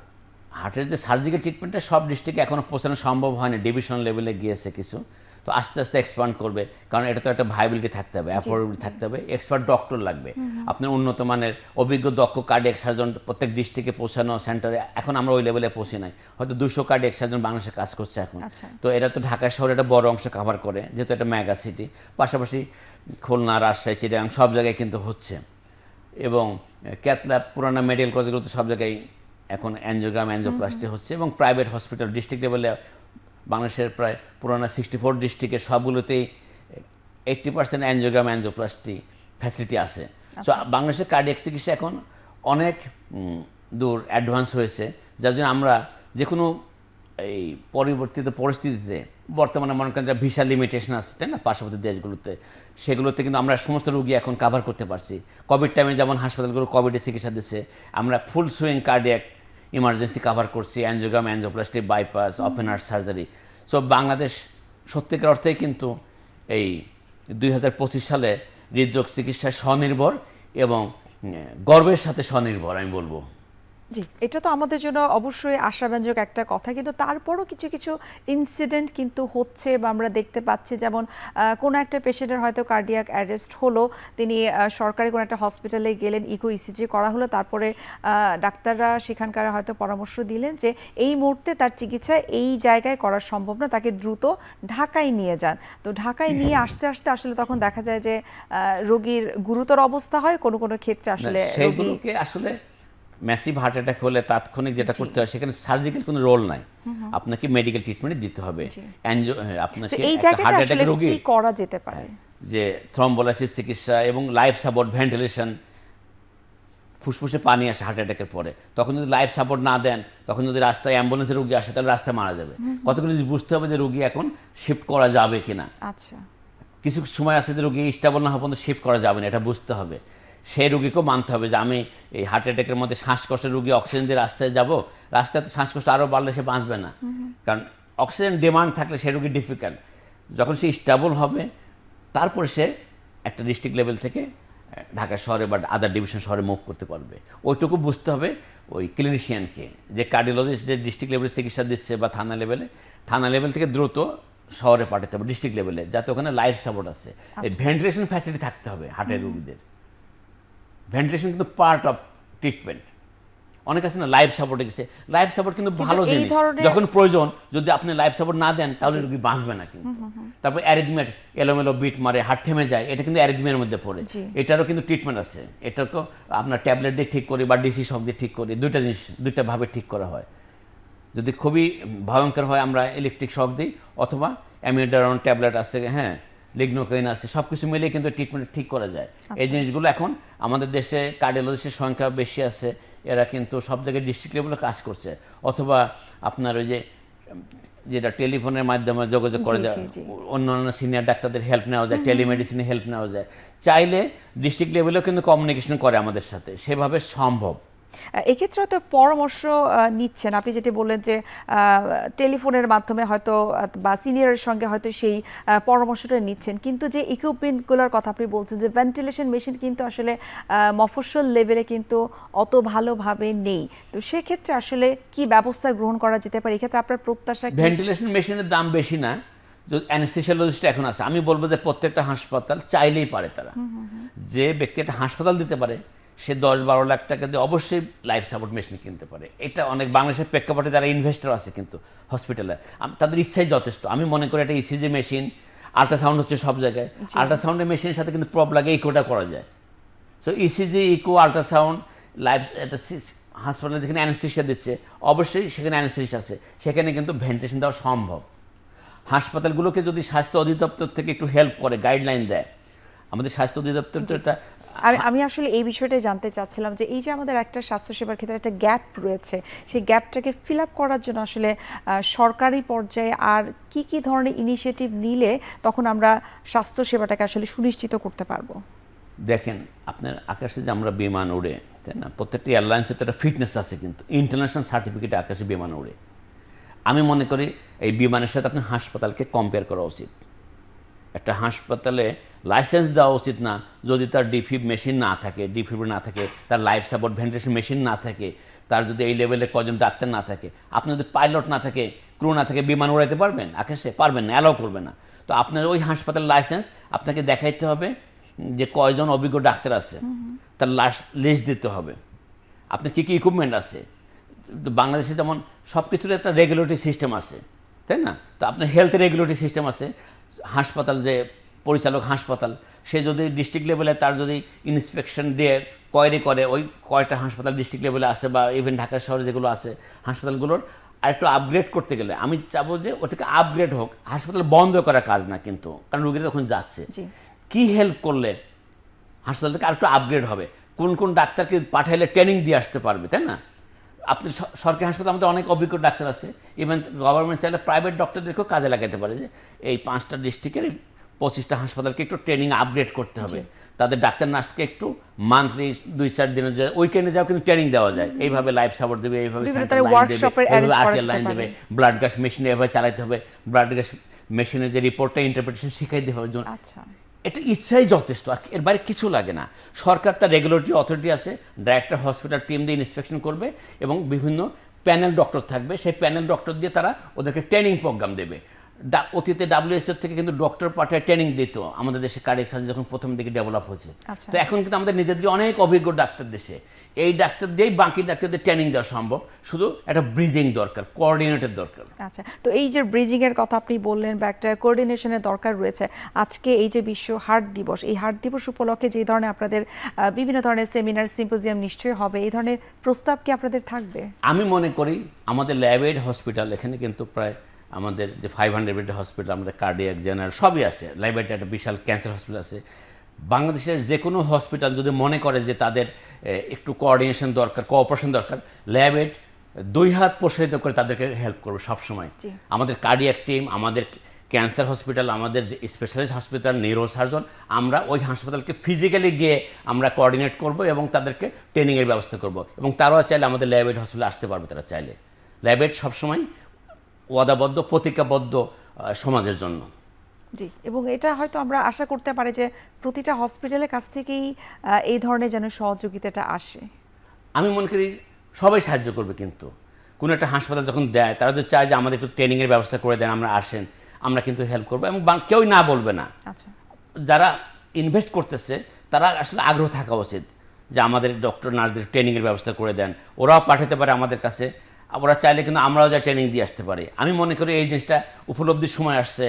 হার্টের যে সার্জিক্যাল ট্রিটমেন্টটা সব ডিস্ট্রিক্টে এখনও পৌঁছানো সম্ভব হয়নি, ডিভিশন লেভেলে গিয়েছে কিছু। তো আস্তে আস্তে এক্সপান্ড করবে, কারণ এটা তো একটা ভাইবিলিটি থাকতে হবে, অ্যাফোর্ডেবিলিটি থাকতে হবে, এক্সপার্ট ডক্টর লাগবে, আপনার উন্নত মানের অভিজ্ঞ দক্ষ কার্ডিয়াক সার্জন প্রত্যেক ডিস্ট্রিক্টে পৌঁছানো সেন্টারে। এখন আমরা ওই লেভেলে পৌঁছি নাই, হয়তো 200 কার্ডিয়াক সার্জন বাংলাদেশে কাজ করছে এখন। তো এটা তো ঢাকা শহরে একটা বড় অংশ কভার করে, যেহেতু একটা মেগা সিটি। পাশাপাশি খুলনা, রাজশাহী, চিটাগাং সব জায়গায় কিন্তু হচ্ছে। এবং ক্যাথল্যাব, পুরানা মেডিকেল কলেজগুলোতে সব জায়গায় এখন অ্যাঞ্জিওগ্রাম, অ্যাঞ্জিওপ্লাস্টি হচ্ছে। এবং প্রাইভেট হসপিটাল ডিস্ট্রিক্ট লেভেলে বাংলাদেশের প্রায় পুরানা 64 ডিস্ট্রিক্টের সবগুলোতেই 80% অ্যাঞ্জিওগ্রাম, অ্যাঞ্জিওপ্লাস্টি ফ্যাসিলিটি আছে। সো বাংলাদেশের কার্ডিয়াক চিকিৎসা এখন অনেক দূর অ্যাডভান্স হয়েছে, যার জন্য আমরা যে কোনো এই পরিবর্তিত পরিস্থিতিতে, বর্তমানে মনে করেন যে ভিসা লিমিটেশন আছে, তাই না, পার্শ্ববর্তী দেশগুলোতে, সেগুলোতে কিন্তু আমরা সমস্ত রোগী এখন কাভার করতে পারছি। কোভিড টাইমে যেমন হাসপাতালগুলো কোভিডের চিকিৎসা দিচ্ছে, আমরা full swing cardiac emergency cover করছি, angiogram, angioplasty, bypass, open heart surgery. So Bangladesh সত্যিকার অর্থেই কিন্তু এই 2025 সালে হৃদরোগ চিকিৎসায় স্বনির্ভর এবং গর্বের সাথে স্বনির্ভর আমি বলবো। জি, এটা তো আমাদের জন্য অবশ্যই আশাব্যঞ্জক একটা কথা, কিন্তু তারপরও কিছু কিছু ইনসিডেন্ট কিন্তু হচ্ছে বা আমরা দেখতে পাচ্ছি। যেমন কোনো একটা পেশেন্টের হয়তো কার্ডিয়াক অ্যারেস্ট হলো, তিনি সরকারি কোনো একটা হসপিটালে গেলেন, ইকো, ইসিজি করা হলো, তারপরে ডাক্তাররা সেখানকার হয়তো পরামর্শ দিলেন যে এই মুহূর্তে তার চিকিৎসা এই জায়গায় করা সম্ভব না, তাকে দ্রুত ঢাকায় নিয়ে যান। তো ঢাকায় নিয়ে আসতে আসতে আসলে তখন দেখা যায় যে রোগীর গুরুতর অবস্থা হয়, কোনো কোনো ক্ষেত্রে আসলে সেইগুলোকে আসলে ম্যাসিভ হার্ট অ্যাটাক হলে তাৎক্ষণিক যেটা করতে হয়, সেখানে সার্জিক্যাল কোনো রোল নাই, আপনাকে মেডিকেল ট্রিটমেন্ট দিতে হবে। আপনাকে হার্ট অ্যাটাক রোগী কি করা যেতে পারে, যে থ্রম্বোলাইসিস চিকিৎসা এবং লাইফ সাপোর্ট, ভেন্টিলেশন, ফুসফুসে পানি আসে হার্ট অ্যাটাকের পরে, তখন যদি লাইফ সাপোর্ট না দেন, তখন যদি রাস্তায় অ্যাম্বুলেন্সের রোগী আসে, তাহলে রাস্তায় মারা যাবে। কতগুলো জিনিস বুঝতে হবে যে রোগী এখন শিফট করা যাবে কিনা। আচ্ছা, কিছু সময় আছে যে রোগী স্টেবল না হওয়া পর্যন্ত শিফট করা যাবে না, এটা বুঝতে হবে। সেই রোগীকেও মানতে হবে যে আমি এই হার্ট অ্যাটাকের মধ্যে শ্বাসকষ্টের রোগী অক্সিজেন দিয়ে রাস্তায় যাব, রাস্তায় তো শ্বাসকষ্ট আরও বাড়লে সে বাঁচবে না, কারণ অক্সিজেন ডিমান্ড থাকলে সে রোগী ডিফিকাল্ট। যখন সে স্টেবল হবে, তারপর সে একটা ডিস্ট্রিক্ট লেভেল থেকে ঢাকা শহরে বা আদার ডিভিশন শহরে মুভ করতে পারবে। ওইটুকু বুঝতে হবে ওই ক্লিনিশিয়ানকে, যে কার্ডিওলজিস্ট যে ডিস্ট্রিক্ট লেভেলে চিকিৎসা দিচ্ছে বা থানা লেভেল থেকে দ্রুত শহরে পাঠাতে হবে ডিস্ট্রিক্ট লেভেলে, যাতে ওখানে লাইফ সাপোর্ট আছে। এই ভেন্টিলেশন ফ্যাসিলিটি থাকতে হবে হার্টের রোগীদের। ভেন্টিলেশন কিন্তু পার্ট অফ ট্রিটমেন্ট। অনেক আছে না লাইফ সাপোর্টে গেছে, লাইফ সাপোর্ট কিন্তু ভালো জিনিস, যখন প্রয়োজন যদি আপনি লাইফ সাপোর্ট না দেন তাহলে রোগী বাঁচবে না কিন্তু। তারপর অ্যারিথমিয়া, এলোমেলো বিট মারে, হার্ট থেমে যায়, এটা কিন্তু অ্যারিথমিয়ার মধ্যে পড়ে। এটারও কিন্তু ট্রিটমেন্ট আছে, এটাকেও আপনার ট্যাবলেট দিয়ে ঠিক করি বা ডিসি শক দিয়ে ঠিক করি, দুইটা ভাবে ঠিক করা হয়। যদি খুবই ভয়ঙ্কর হয় আমরা ইলেকট্রিক শক দিই, অথবা অ্যামিউডারন ট্যাবলেট আছে, হ্যাঁ লিগনোকাইন আছে, সব কিছু মিলে কিন্তু ট্রিটমেন্ট ঠিক করা যায়। এই জিনিসগুলো এখন আমাদের দেশে কার্ডিওলজিস্টের সংখ্যা বেশি আছে, এরা কিন্তু সব জায়গায় ডিস্ট্রিক্ট লেভেলে কাজ করছে। অথবা আপনার ওই যেটা টেলিফোনের মাধ্যমে যোগাযোগ করা যায়, অন্যান্য সিনিয়র ডাক্তারদের হেল্প নেওয়া যায়, টেলিমেডিসিনে হেল্প নেওয়া যায়, চাইলে ডিস্ট্রিক্ট লেভেলেও কিন্তু কমিউনিকেশন করে আমাদের সাথে, সেভাবে সম্ভব। এক্ষেত্রে হয়তো পরামর্শ নিচ্ছেন আপনি, যেটি বললেন যে টেলিফোনের মাধ্যমে হয়তো বা সিনিয়রের সঙ্গে হয়তো সেই পরামর্শটা নিচ্ছেন, কিন্তু যে ইকুইপমেন্টগুলোর কথা আপনি বলছেন, যে ভেন্টিলেশন মেশিন কিন্তু আসলে মফস্বল লেভেলে কিন্তু অত ভালোভাবে নেই, তো সেক্ষেত্রে আসলে কি ব্যবস্থা গ্রহণ করা যেতে পারে? এক্ষেত্রে আপনার প্রত্যাশা? ভেন্টিলেশন মেশিনের দাম বেশি না, অ্যানেস্থেসিওলজিস্ট এখন আছে। আমি বলবো যে প্রত্যেকটা হাসপাতাল চাইলেই পারে, তারা যে ব্যক্তি একটা হাসপাতাল দিতে পারে সে 10-12 লাখ টাকা দিয়ে অবশ্যই লাইফ সাপোর্ট মেশিন কিনতে পারে। এটা অনেক বাংলাদেশের প্রেক্ষাপটে যারা ইনভেস্টর আছে কিন্তু হসপিটালে, তাদের ইচ্ছাই যথেষ্ট। আমি মনে করি একটা ইসিজি মেশিন, আল্ট্রাসাউন্ড হচ্ছে সব জায়গায়, আল্ট্রাসাউন্ডের মেশিনের সাথে কিন্তু প্রব লাগে ইকোটা করা যায়। So ECG, echo, ultrasound, life, একটা হাসপাতালে যেখানে অ্যানেস্থেসিয়া দিচ্ছে অবশ্যই সেখানে অ্যানেস্থেসিয়া আছে, সেখানে কিন্তু ভেন্টিলেশন দেওয়া সম্ভব। হাসপাতালগুলোকে যদি স্বাস্থ্য অধিদপ্তর থেকে একটু হেল্প করে, গাইডলাইন দেয়, আমাদের স্বাস্থ্য অধিদপ্তর তো এটা। আমি আসলে এই বিষয়টাই জানতে চাচ্ছিলাম যে এই যে আমাদের একটা স্বাস্থ্যসেবার ক্ষেত্রে একটা গ্যাপ রয়েছে, সেই গ্যাপটাকে ফিল আপ করার জন্য আসলে সরকারি পর্যায়ে আর কি কি ধরনের ইনিশিয়েটিভ নিলে তখন আমরা স্বাস্থ্যসেবাটাকে আসলে সুনিশ্চিত করতে পারবো? দেখেন, আপনার আকাশে যে আমরা বিমান উড়ে, তাই না, প্রত্যেকটি এয়ারলাইন্সের তো একটা ফিটনেস আছে, কিন্তু ইন্টারন্যাশনাল সার্টিফিকেটে আকাশে বিমান উড়ে। আমি মনে করি এই বিমানের সাথে আপনার হাসপাতালকে কম্পেয়ার করা উচিত। একটা হাসপাতালে লাইসেন্স দেওয়া উচিত না যদি তার ডিফিব মেশিন না থাকে, না থাকে, তার লাইফ সাপোর্ট ভেন্টিলেশন মেশিন না থাকে, তার যদি এই লেভেলে কজন ডাক্তার না থাকে, আপনার যদি পাইলট না থাকে, ক্রু না থাকে, বিমান উড়াইতে পারবেন আকাশে? পারবেন না, অ্যালাউ করবে না। তো আপনার ওই হাসপাতালের লাইসেন্স আপনাকে দেখাইতে হবে, যে কয়জন অভিজ্ঞ ডাক্তার আছে তার লিস্ট দিতে হবে, আপনার কী কী ইকুইপমেন্ট আছে। বাংলাদেশে যেমন সব কিছুর একটা রেগুলেটরি সিস্টেম আছে, তাই না? তো আপনার হেলথ রেগুলেটরি সিস্টেম আছে। হাসপাতাল যে পরিচালক হাসপাতাল, সে যদি ডিস্ট্রিক্ট লেভেলে তার যদি ইন্সপেকশন দিয়ে কোয়ারি করে, ওই কয়টা হাসপাতাল ডিস্ট্রিক্ট লেভেলে আছে বা ইভেন ঢাকা শহরে যেগুলো আছে হাসপাতালগুলোর আরেকটু আপগ্রেড করতে গেলে আমি চাবো যে ওটাকে আপগ্রেড হোক, হাসপাতাল বন্ধ করার কাজ না কিন্তু, কারণ রোগীরা তখন যাচ্ছে। কি হেল্প করলে হাসপাতাল থেকে আরেকটু আপগ্রেড হবে, কোন কোন ডাক্তারকে পাঠাইলে ট্রেনিং দিয়ে আসতে পারবে, তাই না? আপনি সরকারি হাসপাতাল আমাদের অনেক অভিজ্ঞ ডাক্তার আছে, ইভেন গভর্নমেন্ট চাইলে প্রাইভেট ডক্টরদেরকেও কাজে লাগাতে পারে, যে এই 5টা ডিস্ট্রিক্টের 25টা হাসপাতালকে একটু ট্রেনিং আপগ্রেড করতে হবে, তাদের ডাক্তার নার্সকে একটু মান্থলি 2-4 দিনের যে উইকেন্ডে যাও কিন্তু ট্রেনিং দেওয়া যায়, এইভাবে লাইফ সাপোর্ট দেবে, এইভাবে লাইন দেবে, ব্লাড গ্যাস মেশিনে এভাবে চালাতে হবে, ব্লাড গ্যাস মেশিনের যে রিপোর্টটা ইন্টারপ্রিটেশন শিখাই দেওয়ার জন্য। এটা ইচ্ছাই যথেষ্ট, আর এর বাইরে কিছু লাগে না। সরকার তার রেগুলেটরি অথরিটি আছে, ডাইরেক্টর হসপিটাল টিম দিয়ে ইন্সপেকশন করবে এবং বিভিন্ন প্যানেল ডক্টর থাকবে, সেই প্যানেল ডক্টর দিয়ে তারা ওদেরকে ট্রেনিং প্রোগ্রাম দেবে। অতীতে WHO থেকে কিন্তু ডক্টর পাঠায় ট্রেনিং দিত আমাদের দেশে, কার্ডিয়াক সার্জারি যখন প্রথম দিকে ডেভেলপ হয়েছে। তো এখন কিন্তু আমাদের নিজেদের অনেক অভিজ্ঞ ডাক্তার দেশে, এই ডাক্তার দিয়েই বাকি ডাক্তারদের ট্রেনিং দেওয়া সম্ভব, শুধু একটা ব্রিজিং দরকার, কোঅর্ডিনেটের দরকার। আচ্ছা, তো এই যে ব্রিজিং এর কথা আপনি বললেন বা একটা কোঅর্ডিনেশনের দরকার রয়েছে, আজকে এই যে বিশ্ব হার্ট দিবস, এই হার্ট দিবস উপলক্ষে যে ধরনের আপনাদের বিভিন্ন ধরনের সেমিনার, সিম্পোজিয়াম নিশ্চয়ই হবে, এই ধরনের প্রস্তাব কি আপনাদের থাকবে? আমি মনে করি আমাদের ল্যাবএড হসপিটাল, এখানে কিন্তু প্রায় আমাদের যে 500 বেডের হসপিটাল, আমাদের কার্ডিয়াক, জেনারেল সবই আছে, ল্যাবএডে একটা বিশাল ক্যান্সার হসপিটাল আছে। বাংলাদেশের যে কোনো হসপিটাল যদি মনে করে যে তাদের একটু কোঅর্ডিনেশন দরকার, কোঅপারেশন দরকার, ল্যাবএড 2 হাত প্রসারিত করে তাদেরকে হেল্প করবে সবসময়। আমাদের কার্ডিয়াক টিম, আমাদের ক্যান্সার হসপিটাল, আমাদের যে স্পেশালিস্ট হসপিটাল, নিউরো সার্জন, আমরা ওই হাসপাতালকে ফিজিক্যালি গিয়ে আমরা কোঅর্ডিনেট করব এবং তাদেরকে ট্রেনিংয়ের ব্যবস্থা করব, এবং তারাও চাইলে আমাদের ল্যাবএড হসপিটালে আসতে পারবে, তারা চাইলে। ল্যাবএড সবসময় ওয়াদাবদ্ধ, প্রতিজ্ঞাবদ্ধ সমাজের জন্য। জি, এবং এটা হয়তো আমরা আশা করতে পারি যে প্রতিটা হসপিটালের কাছ থেকেই এই ধরনের যেন সহযোগিতাটা আসে। আমি মনে করি সবাই সাহায্য করবে, কিন্তু কোনো একটা হাসপাতাল যখন দেয় তারা যদি চায় যে আমাদের একটু ট্রেনিংয়ের ব্যবস্থা করে দেন, আমরা আসেন, আমরা কিন্তু হেল্প করবো, এবং কেউই না বলবে না। আচ্ছা, যারা ইনভেস্ট করতেছে তারা আসলে আগ্রহ থাকা উচিত যে আমাদের ডক্টর নার্সদের ট্রেনিংয়ের ব্যবস্থা করে দেন, ওরাও পাঠাতে পারে আমাদের কাছে, ওরা চাইলে কিন্তু আমরাও যা ট্রেনিং দিয়ে আসতে পারি। আমি মনে করি এই জিনিসটা উপলব্ধির সময় আসছে,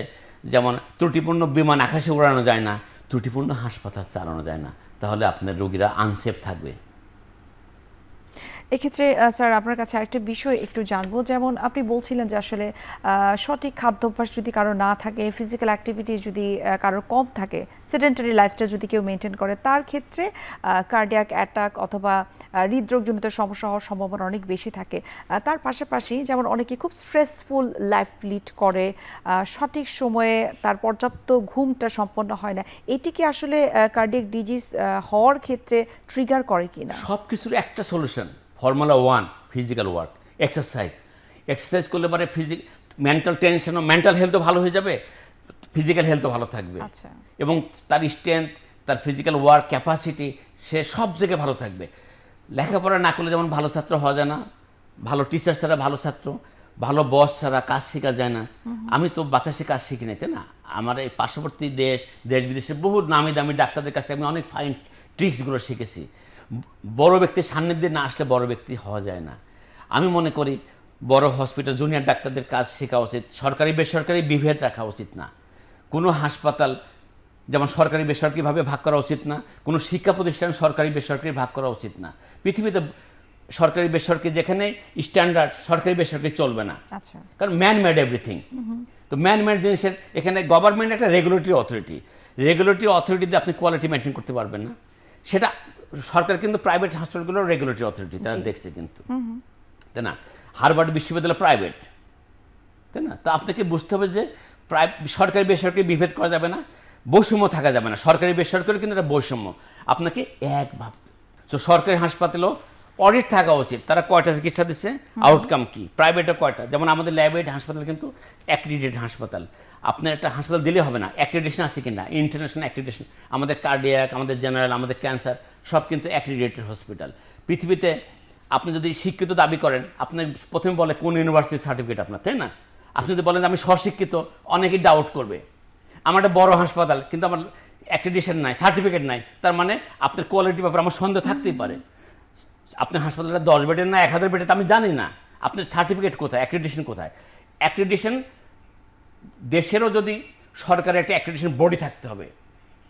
যেমন ত্রুটিপূর্ণ বিমান আকাশে উড়ানো যায় না, ত্রুটিপূর্ণ হাসপাতাল চালানো যায় না, তাহলে আপনার রোগীরা আনসেফ থাকবে। এক্ষেত্রে স্যার আপনার কাছে আরেকটা বিষয় একটু জানবো, যেমন আপনি বলছিলেন যে আসলে সঠিক খাদ্যাভ্যাস যদি কারো না থাকে, ফিজিক্যাল অ্যাক্টিভিটি যদি কারোর কম থাকে, সেডেন্টারি লাইফস্টাইল যদি কেউ মেনটেন করে, তার ক্ষেত্রে কার্ডিয়াক অ্যাটাক অথবা হৃদরোগজনিত সমস্যা হওয়ার সম্ভাবনা অনেক বেশি থাকে। তার পাশাপাশি যেমন অনেকে খুব স্ট্রেসফুল লাইফ লিড করে, সঠিক সময়ে তার পর্যাপ্ত ঘুমটা সম্পন্ন হয় না, এটি কি আসলে কার্ডিয়াক ডিজিজ হওয়ার ক্ষেত্রে ট্রিগার করে কিনা? সব কিছুর একটা solution, formula 1, physical work, exercise করলে পরে মেন্টাল টেনশনও, মেন্টাল হেলথও ভালো হয়ে যাবে, ফিজিক্যাল হেলথও ভালো থাকবে। আচ্ছা, এবং তার স্ট্রেংথ, তার ফিজিক্যাল ওয়ার্ক ক্যাপাসিটি, সে সব জায়গায় ভালো থাকবে। লেখাপড়া না করলে যেমন ভালো ছাত্র হওয়া যায় না, ভালো টিচার ছাড়া ভালো ছাত্র, ভালো বস ছাড়া কাজ শেখা যায় না। আমি তো বাতাসে কাজ শিখি নাই, তাই না? আমার এই পার্শ্ববর্তী দেশ বিদেশে বহু নামি দামি ডাক্তারদের কাছ থেকে আমি অনেক ফাইন ট্রিক্সগুলো শিখেছি। বড় ব্যক্তির সান্নিধ্যে না আসলে বড় ব্যক্তি হওয়া যায় না। আমি মনে করি বড় হসপিটাল জুনিয়র ডাক্তারদের কাজ শেখা উচিত, সরকারি বেসরকারি বিভেদ রাখা উচিত না। কোনো হাসপাতাল যেমন সরকারি বেসরকারিভাবে ভাগ করা উচিত না, কোনো শিক্ষা প্রতিষ্ঠান সরকারি বেসরকারি ভাগ করা উচিত না। পৃথিবীতে সরকারি বেসরকারি যেখানে স্ট্যান্ডার্ড, সরকারি বেসরকারি চলবে না। আচ্ছা, কারণ ম্যান মেড এভরিথিং। তো ম্যান মেড জিনিসের এখানে গভর্নমেন্ট একটা রেগুলেটরি অথরিটিতে আপনি কোয়ালিটি মেনটেন করতে পারবেন না। সেটা সরকার কিন্তু প্রাইভেট হাসপাতালগুলোর রেগুলেটরি অথরিটি তারা দেখছে, কিন্তু তাই না? হার্ভার্ড বিশ্ববিদ্যালয় প্রাইভেট, তাই না? তো আপনাকে বুঝতে হবে যে সরকারি বেসরকারি বিভেদ করা যাবে না, বৈষম্য থাকা যাবে না। সরকারি বেসরকারি কিন্তু একটা বৈষম্য, আপনাকে এক ভাবতে। তো সরকারি হাসপাতালেও অডিট থাকা উচিত, তারা কয়টা চিকিৎসা দিচ্ছে, আউটকাম কি, প্রাইভেটে কয়টা। যেমন আমাদের ল্যাবরেট হাসপাতাল কিন্তু অ্যাক্রিডিটেড হাসপাতাল। আপনার একটা হাসপাতাল দিলে হবে না, অ্যাক্রিডিটেশন আছে কিনা, ইন্টারন্যাশনাল অ্যাক্রিডিটেশন। আমাদের কার্ডিয়াক, আমাদের জেনারেল, আমাদের ক্যান্সার সব কিন্তু অ্যাক্রিডিটেড হসপিটাল। পৃথিবীতে আপনি যদি শিক্ষিত দাবি করেন, আপনি প্রথমে বলে কোন ইউনিভার্সিটির সার্টিফিকেট আপনার, তাই না? আপনি যদি বলেন আমি স্বশিক্ষিত, অনেকেই ডাউট করবে। আমার একটা বড় হাসপাতাল কিন্তু আমার অ্যাক্রিডিটেশন নাই, সার্টিফিকেট নাই, তার মানে আপনার কোয়ালিটির ব্যাপারে আমার সন্দেহ থাকতেই পারে। আপনার হাসপাতালটা 10 বেডের না 1000 বেডের আমি জানি না, আপনার সার্টিফিকেট কোথায়, অ্যাক্রিডিটেশন কোথায়? অ্যাক্রিডিটেশন দেশেরও যদি সরকারের একটা অ্যাক্রিডিটেশন বডি থাকতে হবে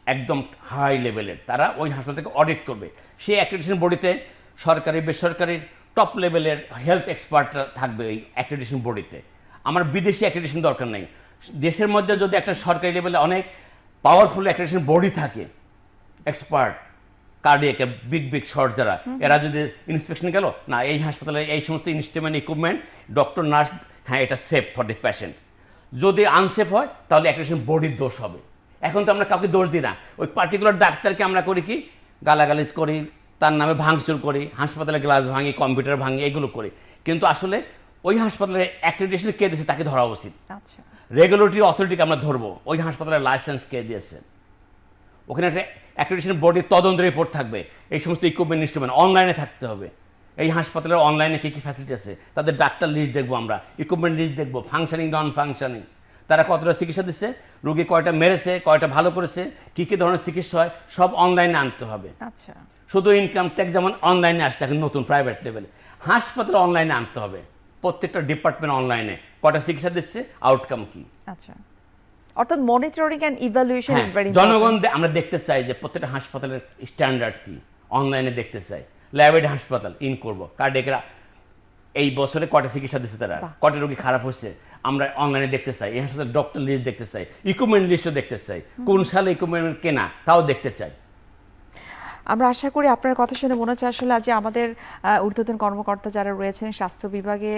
একদম হাই লেভেলের, তারা ওই হাসপাতালকে অডিট করবে। সেই অ্যাক্রিডিটেশন বডিতে সরকারি বেসরকারির টপ লেভেলের হেলথ এক্সপার্টরা থাকবে এই অ্যাক্রিডিটেশন বডিতে। আমার বিদেশি অ্যাক্রিডিটেশন দরকার নেই, দেশের মধ্যে যদি একটা সরকারি লেভেলে অনেক পাওয়ারফুল অ্যাক্রিডিটেশন বডি থাকে, এক্সপার্ট কার্ডিয়াকের বিগ শর্ট যারা, এরা যদি ইন্সপেকশন গেল না এই হাসপাতালে এই সমস্ত ইনস্ট্রুমেন্ট ইকুইপমেন্ট ডক্টর নার্স, হ্যাঁ এটা সেফ ফর দ্য পেশেন্ট। যদি আনসেফ হয় তাহলে অ্যাক্রিডিটেশন বডির দোষ হবে। এখন তো আমরা কাউকে দোষ দিই না, ওই পার্টিকুলার ডাক্তারকে আমরা করি কি, গালাগালিজ করি, তার নামে ভাঙচুর করি, হাসপাতালে গ্লাস ভাঙি, কম্পিউটার ভাঙি, এগুলো করি। কিন্তু আসলে ওই হাসপাতালে অ্যাক্রিডিটেশন কে দিয়েছে তাকে ধরা উচিত। আচ্ছা, রেগুলেটরি অথরিটিকে আমরা ধরবো, ওই হাসপাতালের লাইসেন্স কে দিয়েছে। ওখানে একটা অ্যাক্রিডিটেশন বডির তদন্ত রিপোর্ট থাকবে, এই সমস্ত ইকুইপমেন্ট ইনস্ট্রুমেন্ট অনলাইনে থাকতে হবে। এই হাসপাতালের অনলাইনে কী কী ফ্যাসিলিটি আছে, তাদের ডাক্তার লিস্ট দেখবো, আমরা ইকুইপমেন্ট লিস্ট দেখবো, ফাংশনিং নন ফাংশনিং, তারা কতটা চিকিৎসা দিচ্ছে, রোগী কয়টা মেরেছে, কয়টা ভালো করেছে, কী কী ধরনের চিকিৎসা হয়, সব অনলাইনে আনতে হবে। আচ্ছা, শুধু ইনকাম ট্যাক্স যেমন অনলাইনে আসছে এখন নতুন প্রাইভেট লেভেলে, হাসপাতালে অনলাইনে আনতে হবে। প্রত্যেকটা ডিপার্টমেন্ট অনলাইনে কয়টা চিকিৎসা দিচ্ছে, আউটকাম কি। আচ্ছা, অর্থাৎ monitoring and evaluation is very জনগণ আমরা দেখতে চাই যে প্রত্যেকটা হাসপাতালের স্ট্যান্ডার্ড কি, অনলাইনে দেখতে চাই। ল্যাবেড হাসপাতাল ইন করবো, কার্ডিয়াকরা এই বছরে কয়টা চিকিৎসা দিচ্ছে, তারা কয়টা রোগী খারাপ হচ্ছে, আমরা অনলাইনে দেখতে চাই। এই হাসপাতাল ডক্টর লিস্ট দেখতে চাই, ইকুইপমেন্ট লিস্টও দেখতে চাই, কোন সালে ইকুইপমেন্ট কেনা তাও দেখতে চাই। আমরা আশা করি আপনার কথা শুনে মনে হচ্ছে আসলে আজ আমাদের ঊর্ধ্বতন কর্মকর্তা যারা রয়েছেন, স্বাস্থ্য বিভাগে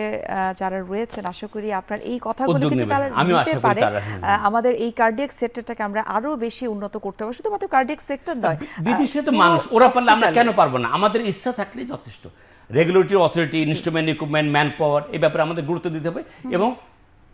যারা রয়েছেন, আশা করি আপনার এই কথাগুলো কিছু তারা নিতে পারে, আমাদের এই কার্ডিয়াক সেক্টরটাকে আমরা আরো বেশি উন্নত করতে হবে। শুধুমাত্র কার্ডিয়াক সেক্টর নয়, বিদেশে তো মানুষ ওরা পারলে আমরা কেন পারবো না? আমাদের ইচ্ছা থাকলেই যথেষ্ট। Regulatory authority, instrument equipment, man power, এই ব্যাপারে আমাদের গুরুত্ব দিতে হবে এবং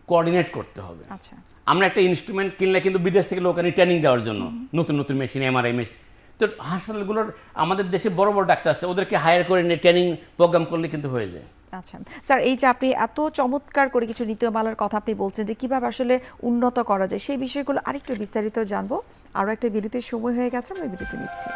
কোঅর্ডিনেট করতে হবে। আচ্ছা, আমরা একটা ইনস্ট্রুমেন্ট কিনলে কিন্তু বিদেশ থেকে লোক আনি ট্রেনিং দেওয়ার জন্য, নতুন নতুন মেশিন, এমআরআই মেশিন। তো হাসপাতালগুলোর আমাদের দেশে বড় বড় ডাক্তার আছে, ওদেরকে হায়ার করে নিয়ে ট্রেনিং প্রোগ্রাম করলে কিন্তু হয়ে যায়। আচ্ছা স্যার, এই যে আপনি এত চমৎকার করে কিছু নীতিমালার কথা আপনি বলছেন যে কিভাবে আসলে উন্নত করা যায়, সেই বিষয়গুলো আরেকটু বিস্তারিত জানবো। আরও একটা বিরতির সময় হয়ে গেছে, আমরা বিরতি নিচ্ছি।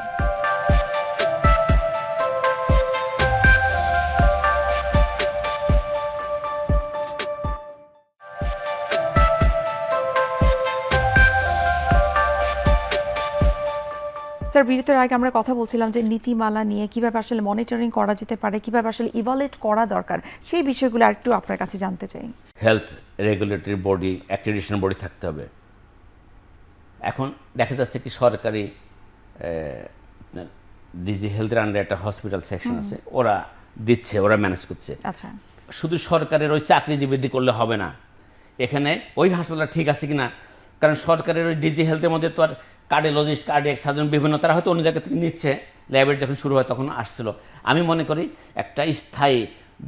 স্যার, বিরতির আগে আমরা কথা বলছিলাম যে নীতিমালা নিয়ে কিভাবে আসলে মনিটরিং করা যেতে পারে, কিভাবে আসলে ইভালুয়েট করা দরকার, সেই বিষয়গুলো আরেকটু আপনার কাছে জানতে চাই। Health regulatory body, accreditation body থাকতে হবে। এখন দেখা যাচ্ছে কি সরকারি ডিজি হেলথের আন্ডারে একটা হসপিটাল সেকশন আছে, ওরা দিচ্ছে, ওরা ম্যানেজ করছে। আচ্ছা, শুধু সরকারের ওই চাকরিজীবী করলে হবে না, এখানে ওই হাসপাতাল ঠিক আছে কিনা, কারণ সরকারের ওই ডিজি হেলথের মধ্যে তো আর কার্ডিওলজিস্ট, কার্ডিয়াক সার্জন বিভিন্ন, তারা হয়তো অন্য জায়গা থেকে নিচ্ছে, ল্যাবের যখন শুরু হয় তখন আসছিল। আমি মনে করি একটা স্থায়ী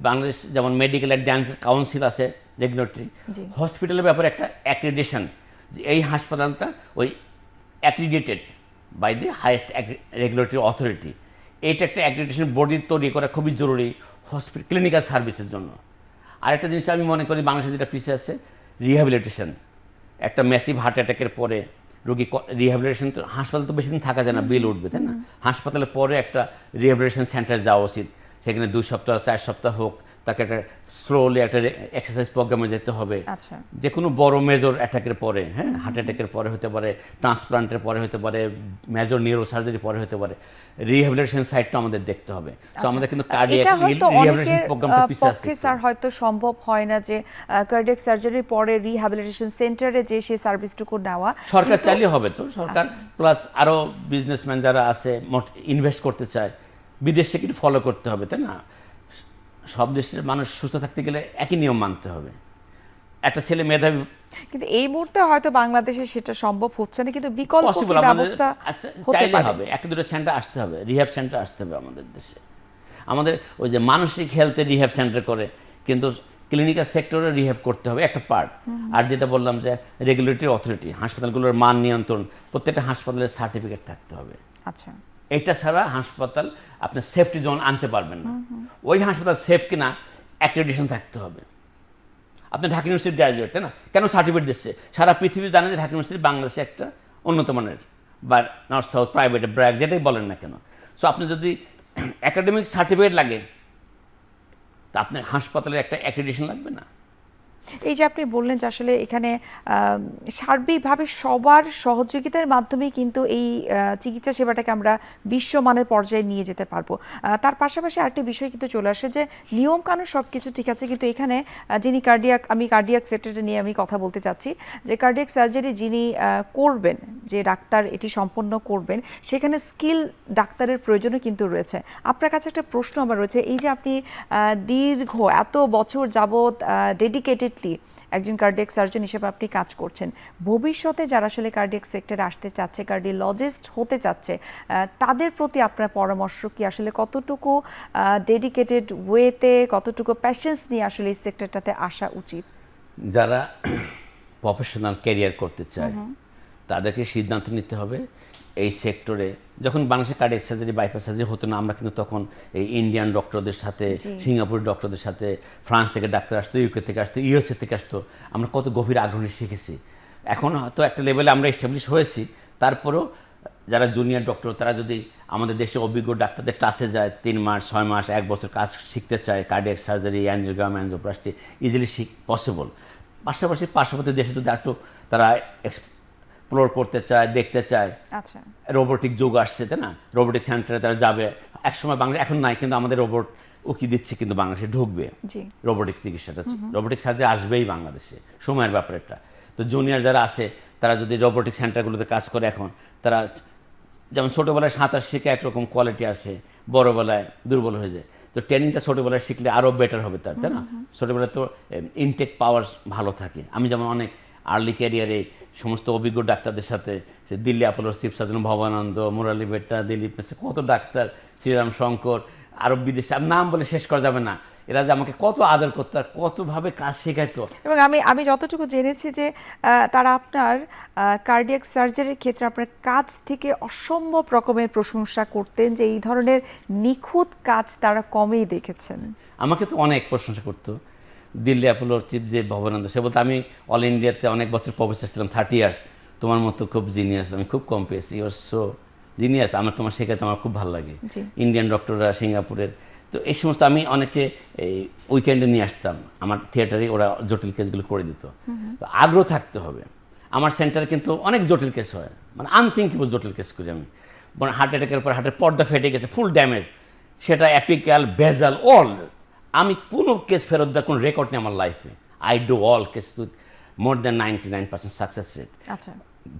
বাংলাদেশ যেমন মেডিকেল অ্যান্ড ড্যান্স কাউন্সিল আছে রেগুলেটরি, হসপিটালের ব্যাপারে একটা অ্যাক্রিডিটেশন, যে এই হাসপাতালটা ওই accredited by the highest regulatory authority, এইটা একটা অ্যাক্রিডিটেশন বডি তৈরি করা খুবই জরুরি হসপিটাল ক্লিনিক্যাল সার্ভিসের জন্য। আরেকটা জিনিস আমি মনে করি বাংলাদেশে যেটা পিছিয়ে আছে, রিহ্যাবিলিটেশন। একটা ম্যাসিভ হার্ট অ্যাটাকের পরে রোগী রিহ্যাবিলিটেশন, তো হাসপাতাল তো বেশি দিন থাকা যায় না, বিল উঠবে, তাই না? হাসপাতালের পরে একটা রিহ্যাবিলিটেশন সেন্টার যাওয়া উচিত, সেখানে 2 সপ্তাহ 4 সপ্তাহ হোক, তাকে একটা স্লোলি একটা এক্সারসাইজ প্রোগ্রামে যেতে হবে। আচ্ছা, যে কোনো বড় মেজর অ্যাটাকের পরে, হ্যাঁ, হার্ট অ্যাটাকের পরে হতে পারে, ট্রান্সপ্লান্টের পরে হতে পারে, মেজর নিউরো সার্জারি পরে হতে পারে, রিহ্যাবিলিটেশন সাইটটা আমাদের দেখতে হবে। তো আমাদের কিন্তু কার্ডিয়াক রিহ্যাবিলিটেশন প্রোগ্রামটা পিছিয়ে আছে। স্যার হয়তো সম্ভব হয় না যে কার্ডিয়াক সার্জারির পরে রিহ্যাবিলিটেশন সেন্টারে যে সেই সার্ভিসটুকু নেওয়া। সরকার চাইলে হবে, তো সরকার প্লাস আরও বিজনেসম্যান যারা আছে ইনভেস্ট করতে চায়, বিদেশে কিন্তু ফলো করতে হবে, তাই না? সব দেশের মানুষ সুস্থ থাকতে গেলে একই নিয়ম মানতে হবে। একটা ছেলে মেধাবী, কিন্তু এই মুহূর্তে হয়তো বাংলাদেশে সেটা সম্ভব হচ্ছে না, কিন্তু বিকল্প পসিবল ব্যবস্থা হতে চাইলে পারে। হবে। একটা দুটো সেন্টার আসতে হবে, রিহ্যাব সেন্টার আসতে হবে আমাদের দেশে। আমাদের ওই যে মানসিক হেলথে রিহ্যাব সেন্টার করে, কিন্তু ক্লিনিক্যাল সেক্টরে রিহ্যাব করতে হবে একটা পার্ট। আর যেটা বললাম যে রেগুলেটরি অথরিটি, হাসপাতালগুলোর মান নিয়ন্ত্রণ, প্রত্যেকটা হাসপাতালের সার্টিফিকেট থাকতে হবে। আচ্ছা, এটা ছাড়া হাসপাতাল আপনার সেফটি জোন আনতে পারবেন না। ওই হাসপাতাল সেফ কিনা অ্যাক্রেডিটেশন থাকতে হবে। আপনি ঢাকা ইউনিভার্সিটি গ্র্যাজুয়েট, তাই না? কেন সার্টিফিকেট দিচ্ছে? সারা পৃথিবী জানে যে ঢাকা ইউনিভার্সিটি বাংলাদেশে একটা উন্নত মানের, বা নর্থ সাউথ প্রাইভেট ব্র্যাক যেটাই বলেন না কেন। সো আপনি যদি একাডেমিক সার্টিফিকেট লাগে, তা আপনার হাসপাতালের একটা অ্যাক্রেডিটেশন লাগবে না? এই যে আপনি বললেন যে আসলে এখানে সার্বিকভাবে সবার সহযোগিতার মাধ্যমে কিন্তু এই চিকিৎসা সেবাটাকে আমরা বিশ্বমানের পর্যায়ে নিয়ে যেতে পারবো। তার পাশাপাশি আরেকটি বিষয় কিন্তু চলে আসে যে নিয়ম কানুন সব কিছু ঠিক আছে, কিন্তু এখানে যিনি কার্ডিয়াক সেক্টরটা নিয়ে আমি কথা বলতে চাচ্ছি, যে কার্ডিয়াক সার্জারি যিনি করবেন, যে ডাক্তার এটি সম্পন্ন করবেন, সেখানে স্কিল ডাক্তারের প্রয়োজনও কিন্তু রয়েছে। আপনার কাছে একটা প্রশ্ন আমার রয়েছে, এই যে আপনি দীর্ঘ এত বছর যাবৎ ডেডিকেটেড একজন কার্ডিয়াক সার্জন হিসেবে আপনি কাজ করছেন, ভবিষ্যতে যারা আসলে কার্ডিয়াক সেক্টরে আসতে চাচ্ছে, কার্ডিওলজিস্ট হতে চাচ্ছে, তাদের প্রতি আপনার পরামর্শ কি? আসলে কতটুকু ডেডিকেটেড ওয়েতে, কতটুকু প্যাশেন্স নিয়ে আসলে এই সেক্টরটাতে আসা উচিত? যারা প্রফেশনাল ক্যারিয়ার করতে চায় তাদেরকে সিদ্ধান্ত নিতে হবে এই সেক্টরে। যখন বাংলাদেশে কার্ডিয়াক সার্জারি, বাইপাস সার্জারি হতো না, আমরা কিন্তু তখন এই ইন্ডিয়ান ডক্টরদের সাথে, সিঙ্গাপুরের ডক্টরদের সাথে, ফ্রান্স থেকে ডাক্তার আসতো, ইউকে থেকে আসতো, ইউএসএ থেকে আসতো, আমরা কত গভীর আগ্রহে শিখেছি। এখন হয়তো একটা লেভেলে আমরা এস্টাবলিশ হয়েছি, তারপরেও যারা জুনিয়র ডক্টর তারা যদি আমাদের দেশে অভিজ্ঞ ডাক্তারদের ক্লাসে যায়, 3 মাস 6 মাস 1 বছর কাজ শিখতে চায়, cardiac surgery, angiogram, angioplasty easily possible. পাশাপাশি পার্শ্ববর্তী দেশে যদি একটু তারা এক্সপ্লোর করতে চায়, দেখতে চায়, আচ্ছা, রোবোটিক যুগ আসছে, তাই না? রোবোটিক সেন্টারে তারা যাবে একসময়, বাংলাদেশ এখন নাই, কিন্তু আমাদের রোবট উকি দিচ্ছে, কিন্তু বাংলাদেশে ঢুকবে রোবোটিক চিকিৎসাটা, রোবোটিক সার্জারি আসবেই বাংলাদেশে, সময়ের ব্যাপার একটা। তো জুনিয়র যারা আছে তারা যদি রোবোটিক সেন্টারগুলোতে কাজ করে, এখন তারা যেমন ছোটোবেলায় সাঁতার শিখে একরকম কোয়ালিটি আসে, বড়োবেলায় দুর্বল হয়ে যায়। তো ট্রেনিংটা ছোটোবেলায় শিখলে আরও বেটার হবে তার, তাই না? ছোটোবেলায় তো ইনটেক পাওয়ার ভালো থাকে। আমি যেমন অনেক আর্লি ক্যারিয়ারে সমস্ত অভিজ্ঞ ডাক্তারদের সাথে, সে দিল্লি অ্যাপোলোর শিব সাধন, ভবানন্দ, মুরালি বেট্টা, দিলীপ মেসে, কত ডাক্তার, শ্রীরাম শঙ্কর, আরব বিদেশে, নাম বলে শেষ করা যাবে না। এরা যে আমাকে কত আদর করতো আর কতভাবে কাজ শেখাইতো। এবং আমি যতটুকু জেনেছি যে তারা আপনার কার্ডিয়াক সার্জারির ক্ষেত্রে আপনার কাজ থেকে অসম্ভব রকমের প্রশংসা করতেন, যে এই ধরনের নিখুঁত কাজ তারা কমেই দেখেছেন। আমাকে তো অনেক প্রশংসা করতো। দিল্লি অ্যাপোলোর চিফ যে ভবানন্দ, সে বলতো আমি অল ইন্ডিয়াতে অনেক বছর প্রফেসর ছিলাম, 30 ইয়ার্স, তোমার মতো খুব জিনিয়াস আমি খুব কম পেয়েছি, ইউর সো জিনিয়াস, আমার তোমার শেখাতে আমার খুব ভালো লাগে। ইন্ডিয়ান ডক্টররা সিঙ্গাপুরের, তো এই সমস্ত আমি অনেকে এই উইকেন্ডে নিয়ে আসতাম আমার থিয়েটারে, ওরা জটিল কেসগুলো করে দিত। তো আগ্রহ থাকতে হবে। আমার সেন্টারে কিন্তু অনেক জটিল কেস হয়, মানে আনথিঙ্কেবল জটিল কেস করি আমি। হার্ট অ্যাটাকের পর হার্টের পর্দা ফেটে গেছে, ফুল ড্যামেজ, সেটা অ্যাপিক্যাল, বেজাল, অল। আমি কোনো কেস ফেরত দেওয়ার কোনো রেকর্ড নেই আমার লাইফে। I do all case with more than 99% success rate. আচ্ছা,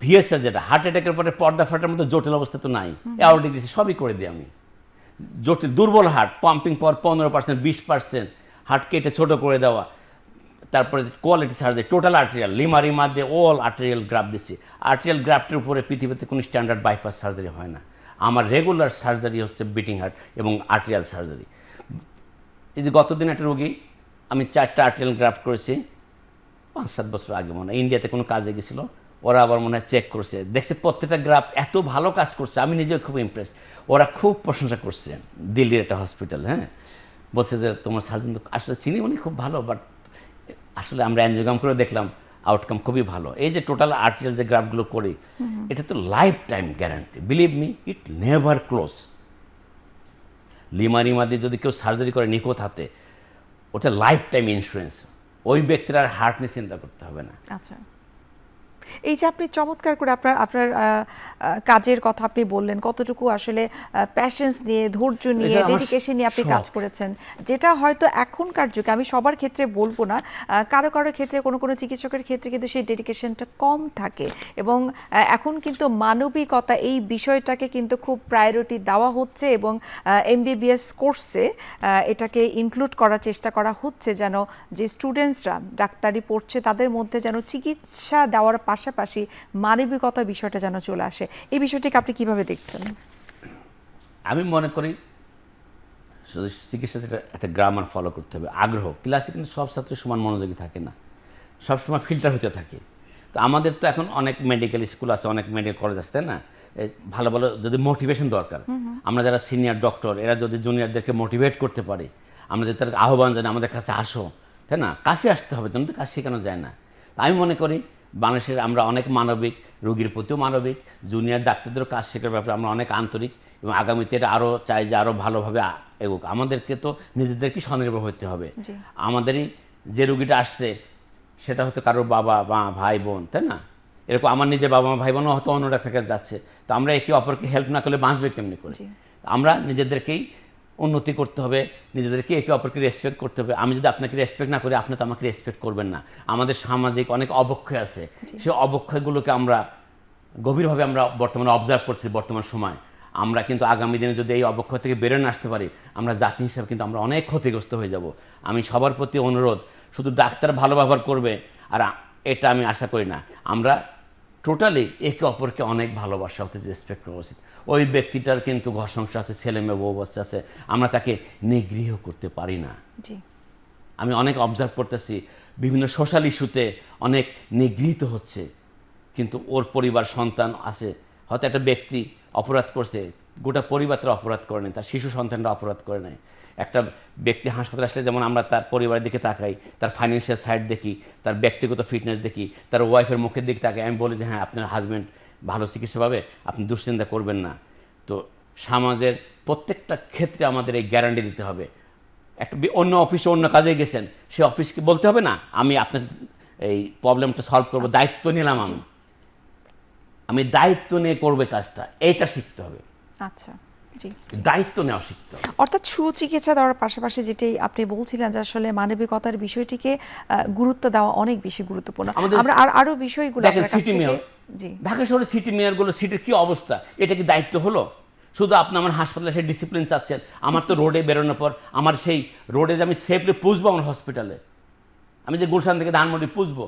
ভিএসআর যেটা হার্ট অ্যাটাকের পরে পর্দা ফাটার মতো জটিল অবস্থা তো নাই, অ্যাওর্টিক ডিজিজ সবই করে দিই আমি। জটিল দুর্বল হার্ট, পাম্পিং পাওয়ার 15%, 20%, হার্ট কেটে ছোট করে দেওয়া, তারপরে quality surgery, total arterial, lima দিয়ে অল আর্টেরিয়াল গ্রাফট দিচ্ছি। আর্টেরিয়াল গ্রাফটের উপরে পৃথিবীতে কোনো স্ট্যান্ডার্ড বাইপাস সার্জারি হয় না। আমার রেগুলার সার্জারি হচ্ছে বিটিং হার্ট এবং আর্টেরিয়াল সার্জারি। এই যে গতদিন একটা রোগী, আমি 4টা আর্টেরিয়াল গ্রাফট করেছি 5-7 বছর আগে, মনে হয় ইন্ডিয়াতে কোনো কাজে গেছিলো, ওরা আবার মনে হয় চেক করছে, দেখছে প্রত্যেকটা গ্রাফ এত ভালো কাজ করছে, আমি নিজেও খুব ইমপ্রেস। ওরা খুব প্রশংসা করছে, দিল্লির একটা হসপিটাল, হ্যাঁ, বলছে যে তোমার সার্জন তো আসলে চিনি, উনি খুব ভালো, বাট আসলে আমরা অ্যানজিওগ্রাম করে দেখলাম আউটকাম খুবই ভালো। এই যে টোটাল আর্টেরিয়াল যে গ্রাফগুলো করি, এটা তো life time guarantee, believe me, it never close. Lima দিয়ে যদি কেউ সার্জারি করে নিখুঁত হাতে, ওটা লাইফ টাইম ইন্স্যুরেন্স, ওই ব্যক্তির আর হার্ট নিয়ে চিন্তা করতে হবে না। আচ্ছা, এই যে আপনি চমৎকার করে আপনার আপনার কাজের কথা আপনি বললেন, কতটুকু আসলে প্যাশেন্স নিয়ে, ধৈর্য নিয়ে, ডেডিকেশন নিয়ে আপনি কাজ করেছেন, যেটা হয়তো এখনকার যুগে, আমি সবার ক্ষেত্রে বলবো না, কারো কারো ক্ষেত্রে, কোনো কোনো চিকিৎসকের ক্ষেত্রে কিন্তু সেই ডেডিকেশনটা কম থাকে। এবং এখন কিন্তু মানবিকতা এই বিষয়টাকে কিন্তু খুব প্রায়োরিটি দেওয়া হচ্ছে, এবং এমবিবিএস কোর্সে এটাকে ইনক্লুড করার চেষ্টা করা হচ্ছে, যেন যে স্টুডেন্টসরা ডাক্তারি পড়ছে তাদের মধ্যে যেন চিকিৎসা দেওয়ার পাশাপাশি মানবিকতা বিষয়টা যেন চলে আসে। এই বিষয়টিকে আপনি কিভাবে দেখছেন? আমি মনে করি শুধু চিকিৎসাতে একটা গ্রামার ফলো করতে হবে, আগ্রহ। ক্লাসে কিন্তু সব ছাত্র সমান মনোযোগী থাকে না, সবসময় ফিল্টার হতে থাকে। তো আমাদের তো এখন অনেক মেডিকেল স্কুল আছে, অনেক মেডিকেল কলেজ আছে, তাই না? ভালো ভালো যদি মোটিভেশন দরকার, আমরা যারা সিনিয়র ডক্টর, এরা যদি জুনিয়রদেরকে মোটিভেট করতে পারি, আমরা যদি তাদের আহ্বান জানি আমাদের কাছে আসো, তাই না? কাছে আসতে হবে, তুমি তো কাজ শেখানো যায় না। আমি মনে করি বাংলাদেশের আমরা অনেক মানবিক, রোগীর প্রতিও মানবিক, জুনিয়র ডাক্তারদেরও কাজ শেখার ব্যাপারে আমরা অনেক আন্তরিক, এবং আগামীতে এটা আরও চাই যে আরও ভালোভাবে এগোক। আমাদেরকে তো নিজেদেরকে স্বনির্ভর হতে হবে। আমাদেরই যে রোগীটা আসছে সেটা হয়তো কারোর বাবা মা ভাই বোন, তাই না? এরকম আমার নিজের বাবা মা ভাই বোনও হয়তো অন্য ডাক্তার কাছে যাচ্ছে, তো আমরা একে অপরকে হেল্প না করলে বাঁচবে কেমনি করে? আমরা নিজেদেরকেই উন্নতি করতে হবে, নিজেদেরকে একে অপরকে রেসপেক্ট করতে হবে। আমি যদি আপনাকে রেসপেক্ট না করি, আপনি তো আমাকে রেসপেক্ট করবেন না। আমাদের সামাজিক অনেক অবক্ষয় আছে, সেই অবক্ষয়গুলোকে আমরা গভীরভাবে আমরা বর্তমানে অবজার্ভ করছি। বর্তমান সময় আমরা কিন্তু আগামী দিনে যদি এই অবক্ষয় থেকে বেরোয় না আসতে পারি, আমরা জাতি হিসাবে কিন্তু আমরা অনেক ক্ষতিগ্রস্ত হয়ে যাব। আমি সবার প্রতি অনুরোধ, শুধু ডাক্তার ভালো ব্যবহার করবে আর এটা আমি আশা করি না, আমরা টোটালি একে অপরকে অনেক ভালোবাসা হতে, রেসপেক্ট করা উচিত। ওই ব্যক্তিটার কিন্তু ঘর সংসার আছে, ছেলে মেয়ে বউ বাচ্চা আছে, আমরা তাকে নিগৃহ করতে পারি না। আমি অনেক অবজার্ভ করতেছি, বিভিন্ন সোশ্যাল ইস্যুতে অনেক নিগৃহীত হচ্ছে, কিন্তু ওর পরিবার সন্তান আছে, হয়তো একটা ব্যক্তি অপরাধ করছে, গোটা পরিবার তারা অপরাধ করে নেয়, তার শিশু সন্তানরা অপরাধ করে নেয়। একটা ব্যক্তি হাসপাতালে আসলে যেমন আমরা তার পরিবারের দিকে তাকাই, তার ফাইন্যান্সিয়াল সাইড দেখি, তার ব্যক্তিগত ফিটনেস দেখি, তার ওয়াইফের মুখের দিকে তাকাই, আমি বলি যে হ্যাঁ আপনার হাজব্যান্ড ভালো চিকিৎসা পাবে, আপনি দুশ্চিন্তা করবেন না। তো সমাজের প্রত্যেকটা ক্ষেত্রে আমাদের এই গ্যারান্টি দিতে হবে। একটা অন্য অফিসে অন্য কাজে গেছেন, সে অফিসকে বলতে হবে না আমি আপনার এই প্রবলেমটা সলভ করবো, দায়িত্ব নিলাম, আমি দায়িত্ব নিয়ে করবে কাজটা, এইটা শিখতে হবে। আচ্ছা, জি, দায়িত্ব নেওয়া শিখতে হবে। অর্থাৎ সুচিকিৎসা দেওয়ার পাশাপাশি যেটি আপনি বলছিলেন যে আসলে মানবিকতার বিষয়টিকে গুরুত্ব দেওয়া অনেক বেশি গুরুত্বপূর্ণ। আমরা আরো বিষয়গুলো ঢাকা শহরের সিটি মেয়রগুলো, সিটির কি অবস্থা, এটা কি দায়িত্ব হলো? শুধু আপনি আমার হাসপাতালে সেই ডিসিপ্লিন চাচ্ছেন, আমার তো রোডে বেরোনোর পর আমার সেই রোডে যে আমি সেফলি পুষবো আমার হসপিটালে, আমি যে গুলশান থেকে ধানমন্ডি পুষবো,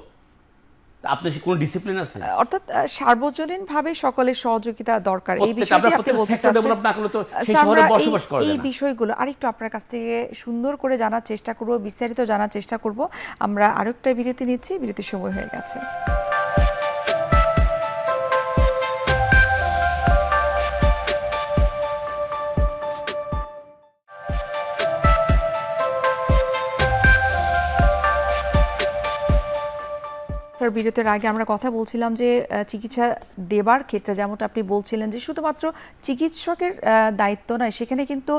আপনার কোনো ডিসিপ্লিন আছে? অর্থাৎ সার্বজনীনভাবে সকলের সহযোগিতা দরকার, এই প্রত্যেক বিষয়টি আমরা আপনি বলতে সেক্টর ডেভেলপ চাচ্ছেন। না করলে তো সেই স্যার, শহরে আমরা বসবাস করা এই যায় না। বিষয়গুলো আরেকটু আপনার কাছ থেকে সুন্দর করে জানার চেষ্টা করব, বিস্তারিত জানার চেষ্টা করব। আমরা আরেকটা বিরতি নিচ্ছি, বিরতির সময় হয়ে গেছে। স্যার, বিরতির আগে আমরা কথা বলছিলাম যে চিকিৎসা দেবার ক্ষেত্রে যেমনটা আপনি বলছিলেন যে শুধুমাত্র চিকিৎসকের দায়িত্ব নয়, সেখানে কিন্তু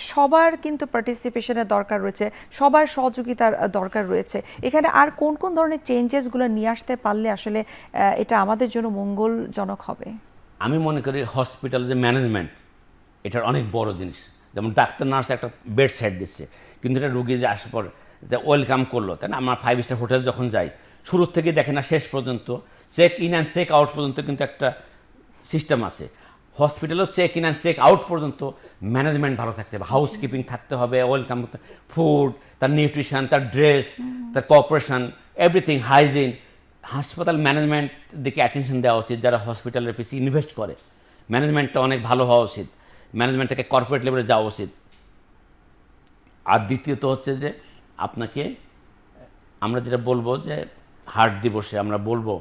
সবার কিন্তু পার্টিসিপেশনের দরকার রয়েছে, সবার সহযোগিতার দরকার রয়েছে। এখানে আর কোন কোন ধরনের চেঞ্জেসগুলো নিয়ে আসতে পারলে আসলে এটা আমাদের জন্য মঙ্গলজনক হবে? আমি মনে করি হসপিটাল যে ম্যানেজমেন্ট, এটার অনেক বড় জিনিস। যেমন ডাক্তার নার্স একটা বেড সাইড দিচ্ছে, কিন্তু এটা রুগী যে আসার পর যে ওয়েলকাম করলো, তাই না? আমরা 5 স্টার হোটেল যখন যাই, শুরুর থেকে দেখে না শেষ পর্যন্ত, check in and check out পর্যন্ত কিন্তু একটা সিস্টেম আছে। হসপিটালেও check in and check out পর্যন্ত ম্যানেজমেন্ট ভালো থাকতে হবে, হাউস কিপিং থাকতে হবে, ওয়েলকাম করতে, ফুড, তার নিউট্রিশন, তার ড্রেস, তার কোঅপারেশন, এভরিথিং, হাইজিন। হাসপাতাল ম্যানেজমেন্ট দিকে অ্যাটেনশন দেওয়া উচিত, যারা হসপিটালের পিছিয়ে ইনভেস্ট করে। ম্যানেজমেন্টটা অনেক ভালো হওয়া উচিত, ম্যানেজমেন্টটাকে কর্পোরেট লেভেলে যাওয়া উচিত। আর দ্বিতীয়ত হচ্ছে যে আপনাকে আমরা যেটা বলবো যে হার্ট দিবসে আমরা বলবো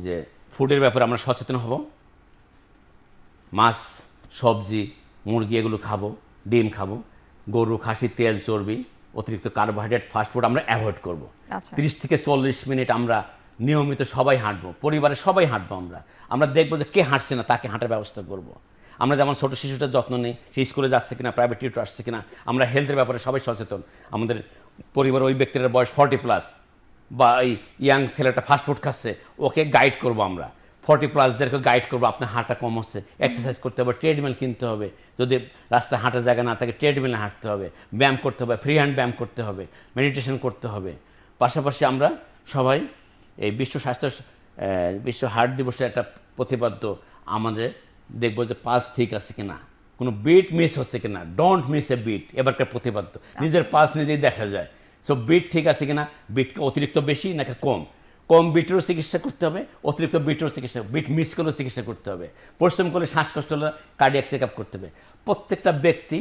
যে ফুডের ব্যাপারে আমরা সচেতন হব, মাছ, সবজি, মুরগি এগুলো খাবো, ডিম খাবো, গরু, খাসি, তেল, চর্বি, অতিরিক্ত কার্বোহাইড্রেট, ফাস্টফুড আমরা অ্যাভয়েড করব। আচ্ছা। 30 থেকে 40 মিনিট আমরা নিয়মিত সবাই হাঁটবো, পরিবারের সবাই হাঁটবো। আমরা দেখবো যে কে হাঁটছে না তাকে হাঁটার ব্যবস্থা করব। আমরা যেমন ছোটো শিশুটার যত্ন নিই, সে স্কুলে যাচ্ছে কিনা, প্রাইভেট টিউটর আসছে কিনা, আমরা হেলথের ব্যাপারে সবাই সচেতন। আমাদের পরিবার ওই ব্যক্তির বয়স 40+, বা এই ইয়াং ছেলেটা ফাস্টফুড খাচ্ছে, ওকে গাইড করব। আমরা 40+দেরকে গাইড করবো, আপনার হাঁটা কম হচ্ছে, এক্সারসাইজ করতে হবে, ট্রেডমিল কিনতে হবে, যদি রাস্তায় হাঁটার জায়গা না থাকে ট্রেডমিলে হাঁটতে হবে, ব্যায়াম করতে হবে, ফ্রি হ্যান্ড ব্যায়াম করতে হবে, মেডিটেশন করতে হবে। পাশাপাশি আমরা সবাই এই বিশ্ব হার্ট দিবসের একটা প্রতিপাদ্য আমাদের দেখবো যে পালস ঠিক আছে কিনা, কোনো বিট মিস হচ্ছে কিনা, ডোন্ট মিস এ বিট, এবারকার প্রতিপাদ্য। নিজের পালস নিজেই দেখা যায়। সো বিট ঠিক আছে কিনা, বিট অতিরিক্ত বেশি নাকি কম বিটেরও চিকিৎসা করতে হবে, অতিরিক্ত বিটেরও চিকিৎসা, বিট মিস করলেও চিকিৎসা করতে হবে, পরিশ্রম করলে শ্বাসকষ্ট হলে কার্ডিয়াক চেক আপ করতে হবে। প্রত্যেকটা ব্যক্তি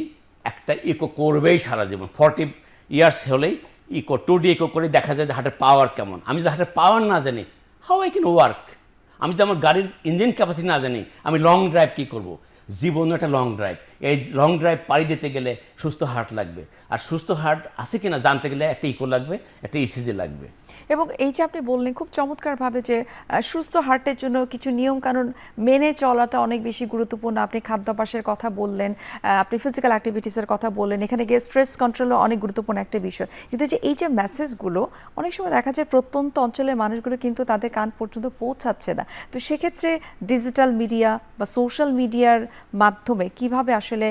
একটা ইকো করবেই সারা জীবন। 40 ইয়ার্স হলেই ইকো, 2D ইকো করে দেখা যায় যে হার্টের পাওয়ার কেমন। আমি যদি হার্টের পাওয়ার না জানি, হাউ আই ক্যান ওয়ার্ক? আমি যদি আমার গাড়ির ইঞ্জিন ক্যাপাসিটি না জানি, আমি লং ড্রাইভ কী করব? জীবন একটা লং ড্রাইভ, এই লং ড্রাইভ পাড়ি দিতে গেলে সুস্থ হার্ট লাগবে। আর সুস্থ হার্ট আছে কিনা জানতে গেলে একটা ইকো লাগবে, একটা ইসিজি লাগবে। এবং এই যে আপনি বললেন খুব চমৎকারভাবে যে সুস্থ হার্টের জন্য কিছু নিয়মকানুন মেনে চলাটা অনেক বেশি গুরুত্বপূর্ণ। আপনি খাদ্যাভ্যাসের কথা বললেন, আপনি ফিজিক্যাল অ্যাক্টিভিটিসের কথা বললেন, এখানে গিয়ে স্ট্রেস কন্ট্রোলও অনেক গুরুত্বপূর্ণ একটা বিষয়। কিন্তু যে এই যে মেসেজগুলো অনেক সময় দেখা যায় প্রত্যন্ত অঞ্চলের মানুষগুলো কিন্তু তাদের কান পর্যন্ত পৌঁছাচ্ছে না। তো সেক্ষেত্রে ডিজিটাল মিডিয়া বা সোশ্যাল মিডিয়ার মাধ্যমে কিভাবে আসলে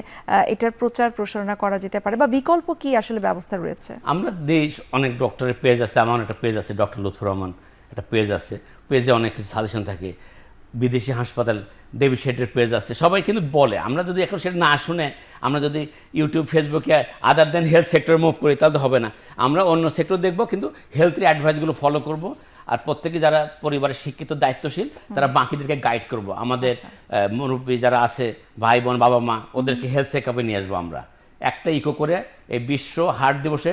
এটার প্রচার প্রসারণা করা যেতে পারে, বা বিকল্প কি আসলে ব্যবস্থা রয়েছে? আমরা দেশ অনেক ডক্টরের পেজ আছে, আমার একটা পেজ আছে, ডক্টর লুৎফর রহমান একটা পেজ আছে, পেজে অনেক কিছু সাজেশন থাকে। বিদেশি হাসপাতাল ডেভিড শেডের পেজ আছে, সবাই কিন্তু বলে। আমরা যদি এখন সেটা না শুনে আমরা যদি ইউটিউব, ফেসবুকে আদার দেন হেলথ সেক্টরে মুভ করি তাহলে হবে না। আমরা অন্য সেক্টর দেখব, কিন্তু হেলথের অ্যাডভাইসগুলো ফলো করব। আর প্রত্যেকে যারা পরিবারের শিক্ষিত, দায়িত্বশীল, তারা বাকিদেরকে গাইড করব। আমাদের মুরব্বী যারা আছে, ভাই বোন, বাবা মা, ওদেরকে হেলথ চেক আপে নিয়ে আসবো আমরা। একটা ইকো করে এই বিশ্ব হার্ট দিবসে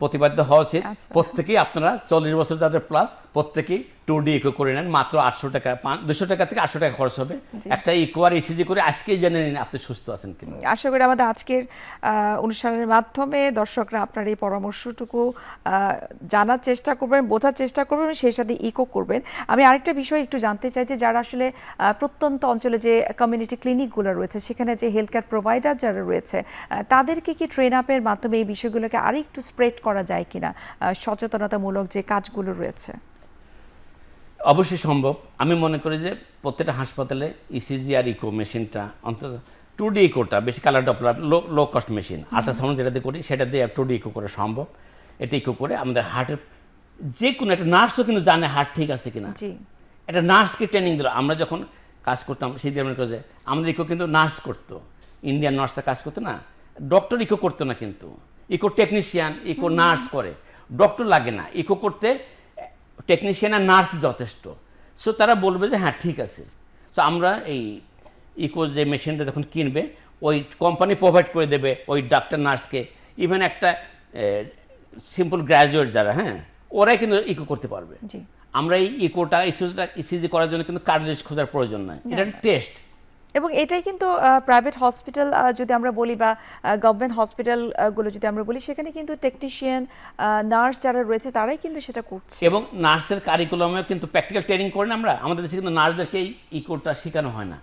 প্রতিপাদ্য হওয়া উচিত। প্রত্যেকেই আপনারা 40 বছর যাদের প্লাস, প্রত্যেকেই 2D ইকো করে নেন। মাত্র 800 টাকা, 200 টাকা থেকে 800 টাকা খরচ হবে। একটা ইকো আর ইসিজি করে আজকেই জেনে নিন আপনি সুস্থ আছেন কিনা। আশা করি আমাদের আজকের অনুষ্ঠানের মাধ্যমে দর্শকরা আপনার এই পরামর্শটুকু জানার চেষ্টা করবেন, বোঝার চেষ্টা করবেন, সেই সাথে ইকো করবেন। আমি আরেকটা বিষয় একটু জানতে চাই যে যারা আসলে প্রত্যন্ত অঞ্চলে যে কমিউনিটি ক্লিনিকগুলো রয়েছে, সেখানে যে হেলথ কেয়ার প্রোভাইডার যারা রয়েছে, তাদেরকে কি ট্রেন আপের মাধ্যমে এই বিষয়গুলোকে আরও একটু স্প্রেড করা যায় কিনা, সচেতনতামূলক যে কাজগুলো রয়েছে? অবশ্যই সম্ভব। আমি মনে করি যে প্রত্যেকটা হাসপাতালে ইসিজি আর ইকো মেশিনটা, অন্তত 2D ইকোটা, বেশি colour Doppler, low cost machine, ultrasound যেটা দিয়ে করি সেটা দিয়ে 2D ইকো করা সম্ভব। এটা ইকো করে আমাদের হার্টের যে কোনো একটা নার্সও কিন্তু জানে হার্ট ঠিক আছে কিনা। একটা নার্সকে ট্রেনিং দিল। আমরা যখন কাজ করতাম সেই দিয়ে যে আমাদের ইকো কিন্তু নার্স করতো, ইন্ডিয়ান নার্সরা কাজ করতো না, ডক্টর ইকো করতো না। কিন্তু ইকো টেকনিশিয়ান, ইকো নার্স করে, ডক্টর লাগে না ইকো করতে। টেকনিশিয়ান আর নার্স যথেষ্ট। সো তারা বলবে যে হ্যাঁ ঠিক আছে। সো আমরা এই ইকো যে মেশিনটা যখন কিনবে, ওই কোম্পানি প্রোভাইড করে দেবে ওই ডাক্তার নার্সকে, ইভেন একটা সিম্পল গ্র্যাজুয়েট যারা, হ্যাঁ, ওরাই কিন্তু ইকো করতে পারবে। জি। আমরা এই ইকোটা ইসিজি করার জন্য কিন্তু কার্ডিওলজিস্ট খোঁজার প্রয়োজন নাই, এটা টেস্ট। এবং এটাই কিন্তু প্রাইভেট হসপিটাল যদি আমরা বলি বা গভর্নমেন্ট হসপিটালগুলো যদি আমরা বলি, সেখানে কিন্তু টেকনিশিয়ান নার্স যারা রয়েছে তারাই কিন্তু সেটা করছে। এবং নার্সের কারিকুলামে কিন্তু প্র্যাকটিক্যাল ট্রেনিং করেন আমরা, আমাদের দেশে কিন্তু নার্সদেরকে এই ইকোটা শেখানো হয় না।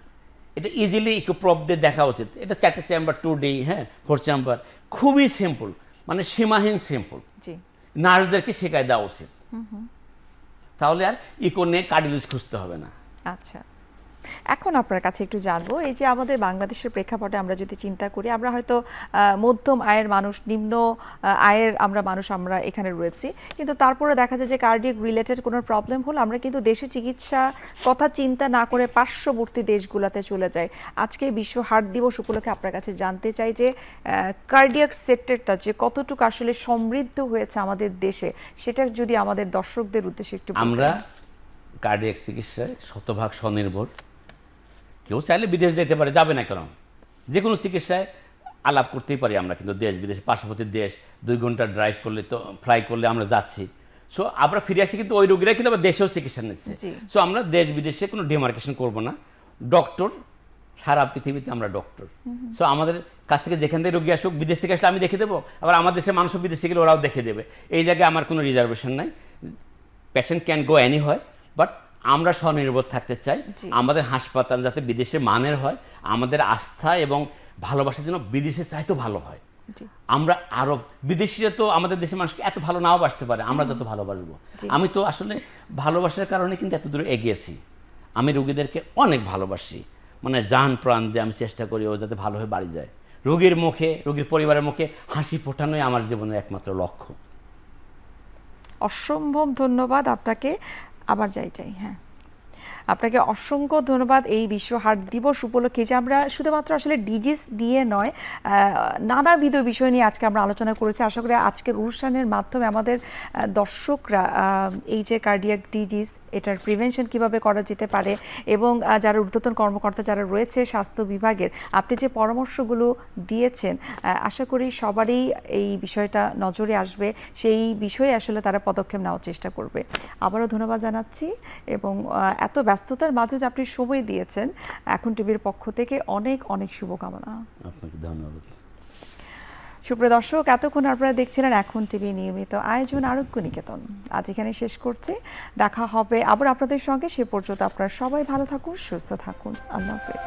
এটা ইজিলি ইকো প্রপ দিয়ে দেখা উচিত। এটা 4টে চেম্বার, 2D, হ্যাঁ, 4 চেম্বার, খুবই সিম্পল, মানে সীমাহীন সিম্পল। জি। নার্সদেরকে শেখায় দেওয়া উচিত, তাহলে আর ইকো নিয়ে কার্ডিওলজিস্ট খুঁজতে হবে না। আচ্ছা, এখন আপনার কাছে একটু জানবো, এই যে আমাদের বাংলাদেশের প্রেক্ষাপটে আমরা যদি চিন্তা করি, আমরা হয়তো মধ্যম আয়ের মানুষ, নিম্ন আয়ের মানুষ আমরা এখানে রয়েছি, কিন্তু তারপরে দেখা যায় যে কার্ডিয়াক রিলেটেড কোনো প্রবলেম হলে আমরা কিন্তু দেশে চিকিৎসা কথা চিন্তা না করে পার্শ্ববর্তী দেশগুলোতে চলে যাই। আজকে বিশ্ব হার্ট দিবস উপলক্ষে আপনার কাছে জানতে চাই যে কার্ডিয়াক সেক্টরটা যে কতটুকু আসলে সমৃদ্ধ হয়েছে আমাদের দেশে, সেটা যদি আমাদের দর্শকদের উদ্দেশ্যে একটু বলতেন। আমরা কার্ডিয়াক চিকিৎসায় শতভাগ স্বনির্ভর। কেউ চাইলে বিদেশ যেতে পারে, যাবে না কেন? যে কোনো চিকিৎসায় আলাপ করতেই পারি আমরা, কিন্তু দেশ বিদেশে পার্শ্ববর্তী দেশ 2 ঘন্টা ড্রাইভ করলে, তো ফ্লাই করলে আমরা যাচ্ছি। সো আমরা ফিরে আসি, কিন্তু ওই রোগীরা কিন্তু আবার দেশেও চিকিৎসা নিচ্ছে। সো আমরা দেশ বিদেশে কোনো ডিমার্কেশন করব না। ডক্টর সারা পৃথিবীতে, আমরা ডক্টর। সো আমাদের কাছ থেকে যেখান থেকে রোগী আসুক, বিদেশ থেকে আসলে আমি দেখে দেবো, আবার আমার দেশের মানুষও বিদেশে গেলে ওরাও দেখে দেবে। এই জায়গায় আমার কোনো রিজার্ভেশন নাই। পেশেন্ট ক্যান গো এনি হয়, বাট আমরা স্বনির্ভর থাকতে চাই। আমাদের হাসপাতাল যাতে বিদেশে মানের হয়, আমাদের আস্থা এবং ভালোবাসার জন্য বিদেশের চাইতেও ভালো হয়। আমরা আরো, বিদেশিরা তো আমাদের দেশের মানুষকে এত ভালো নাও বাসতে পারে, আমরা যত ভালোবাসবো। আমি তো আসলে ভালোবাসার কারণে কিন্তু এত দূরে এগিয়েছি। আমি রোগীদেরকে অনেক ভালোবাসি, মানে জান প্রাণ দিয়ে আমি চেষ্টা করি ও যাতে ভালো হয়ে বাড়ি যায়। রোগীর মুখে, রোগীর পরিবারের মুখে হাসি ফোটানোই আমার জীবনের একমাত্র লক্ষ্য। অসম্ভব ধন্যবাদ আপনাকে। আবার যাই, হ্যাঁ, আপনাকে অসংখ্য ধন্যবাদ এই বিশ্ব হার্ট দিবস উপলক্ষে, যে আমরা শুধুমাত্র আসলে ডিজিজ নিয়ে নয়, নানাবিধ বিষয় নিয়ে আজকে আমরা আলোচনা করেছি। আশা করি আজকের অনুষ্ঠানের মাধ্যমে আমাদের দর্শকরা এই যে কার্ডিয়াক ডিজিজ, এটার প্রিভেনশন কিভাবে করা যেতে পারে, এবং যারা ঊর্ধ্বতন কর্মকর্তা যারা রয়েছে স্বাস্থ্য বিভাগের, আপনি যে পরামর্শগুলো দিয়েছেন, আশা করি সবারই এই বিষয়টা নজরে আসবে, সেই বিষয়ে আসলে তারা পদক্ষেপ নেওয়ার চেষ্টা করবে। আবারও ধন্যবাদ জানাচ্ছি, এবং এত ব্যস্ততার মাঝে যে আপনি সময় দিয়েছেন, এখন টিভির পক্ষ থেকে অনেক অনেক শুভকামনা। আপনাকে ধন্যবাদ। সুপ্রিয় দর্শক, এতক্ষণ আপনারা দেখছিলেন এখন টিভি নিয়মিত আয়োজন আরোগ্য নিকেতন। আজ এখানে শেষ করছি, দেখা হবে আবার আপনাদের সঙ্গে। সে পর্যন্ত আপনারা সবাই ভালো থাকুন, সুস্থ থাকুন। আল্লাহ হাফেজ।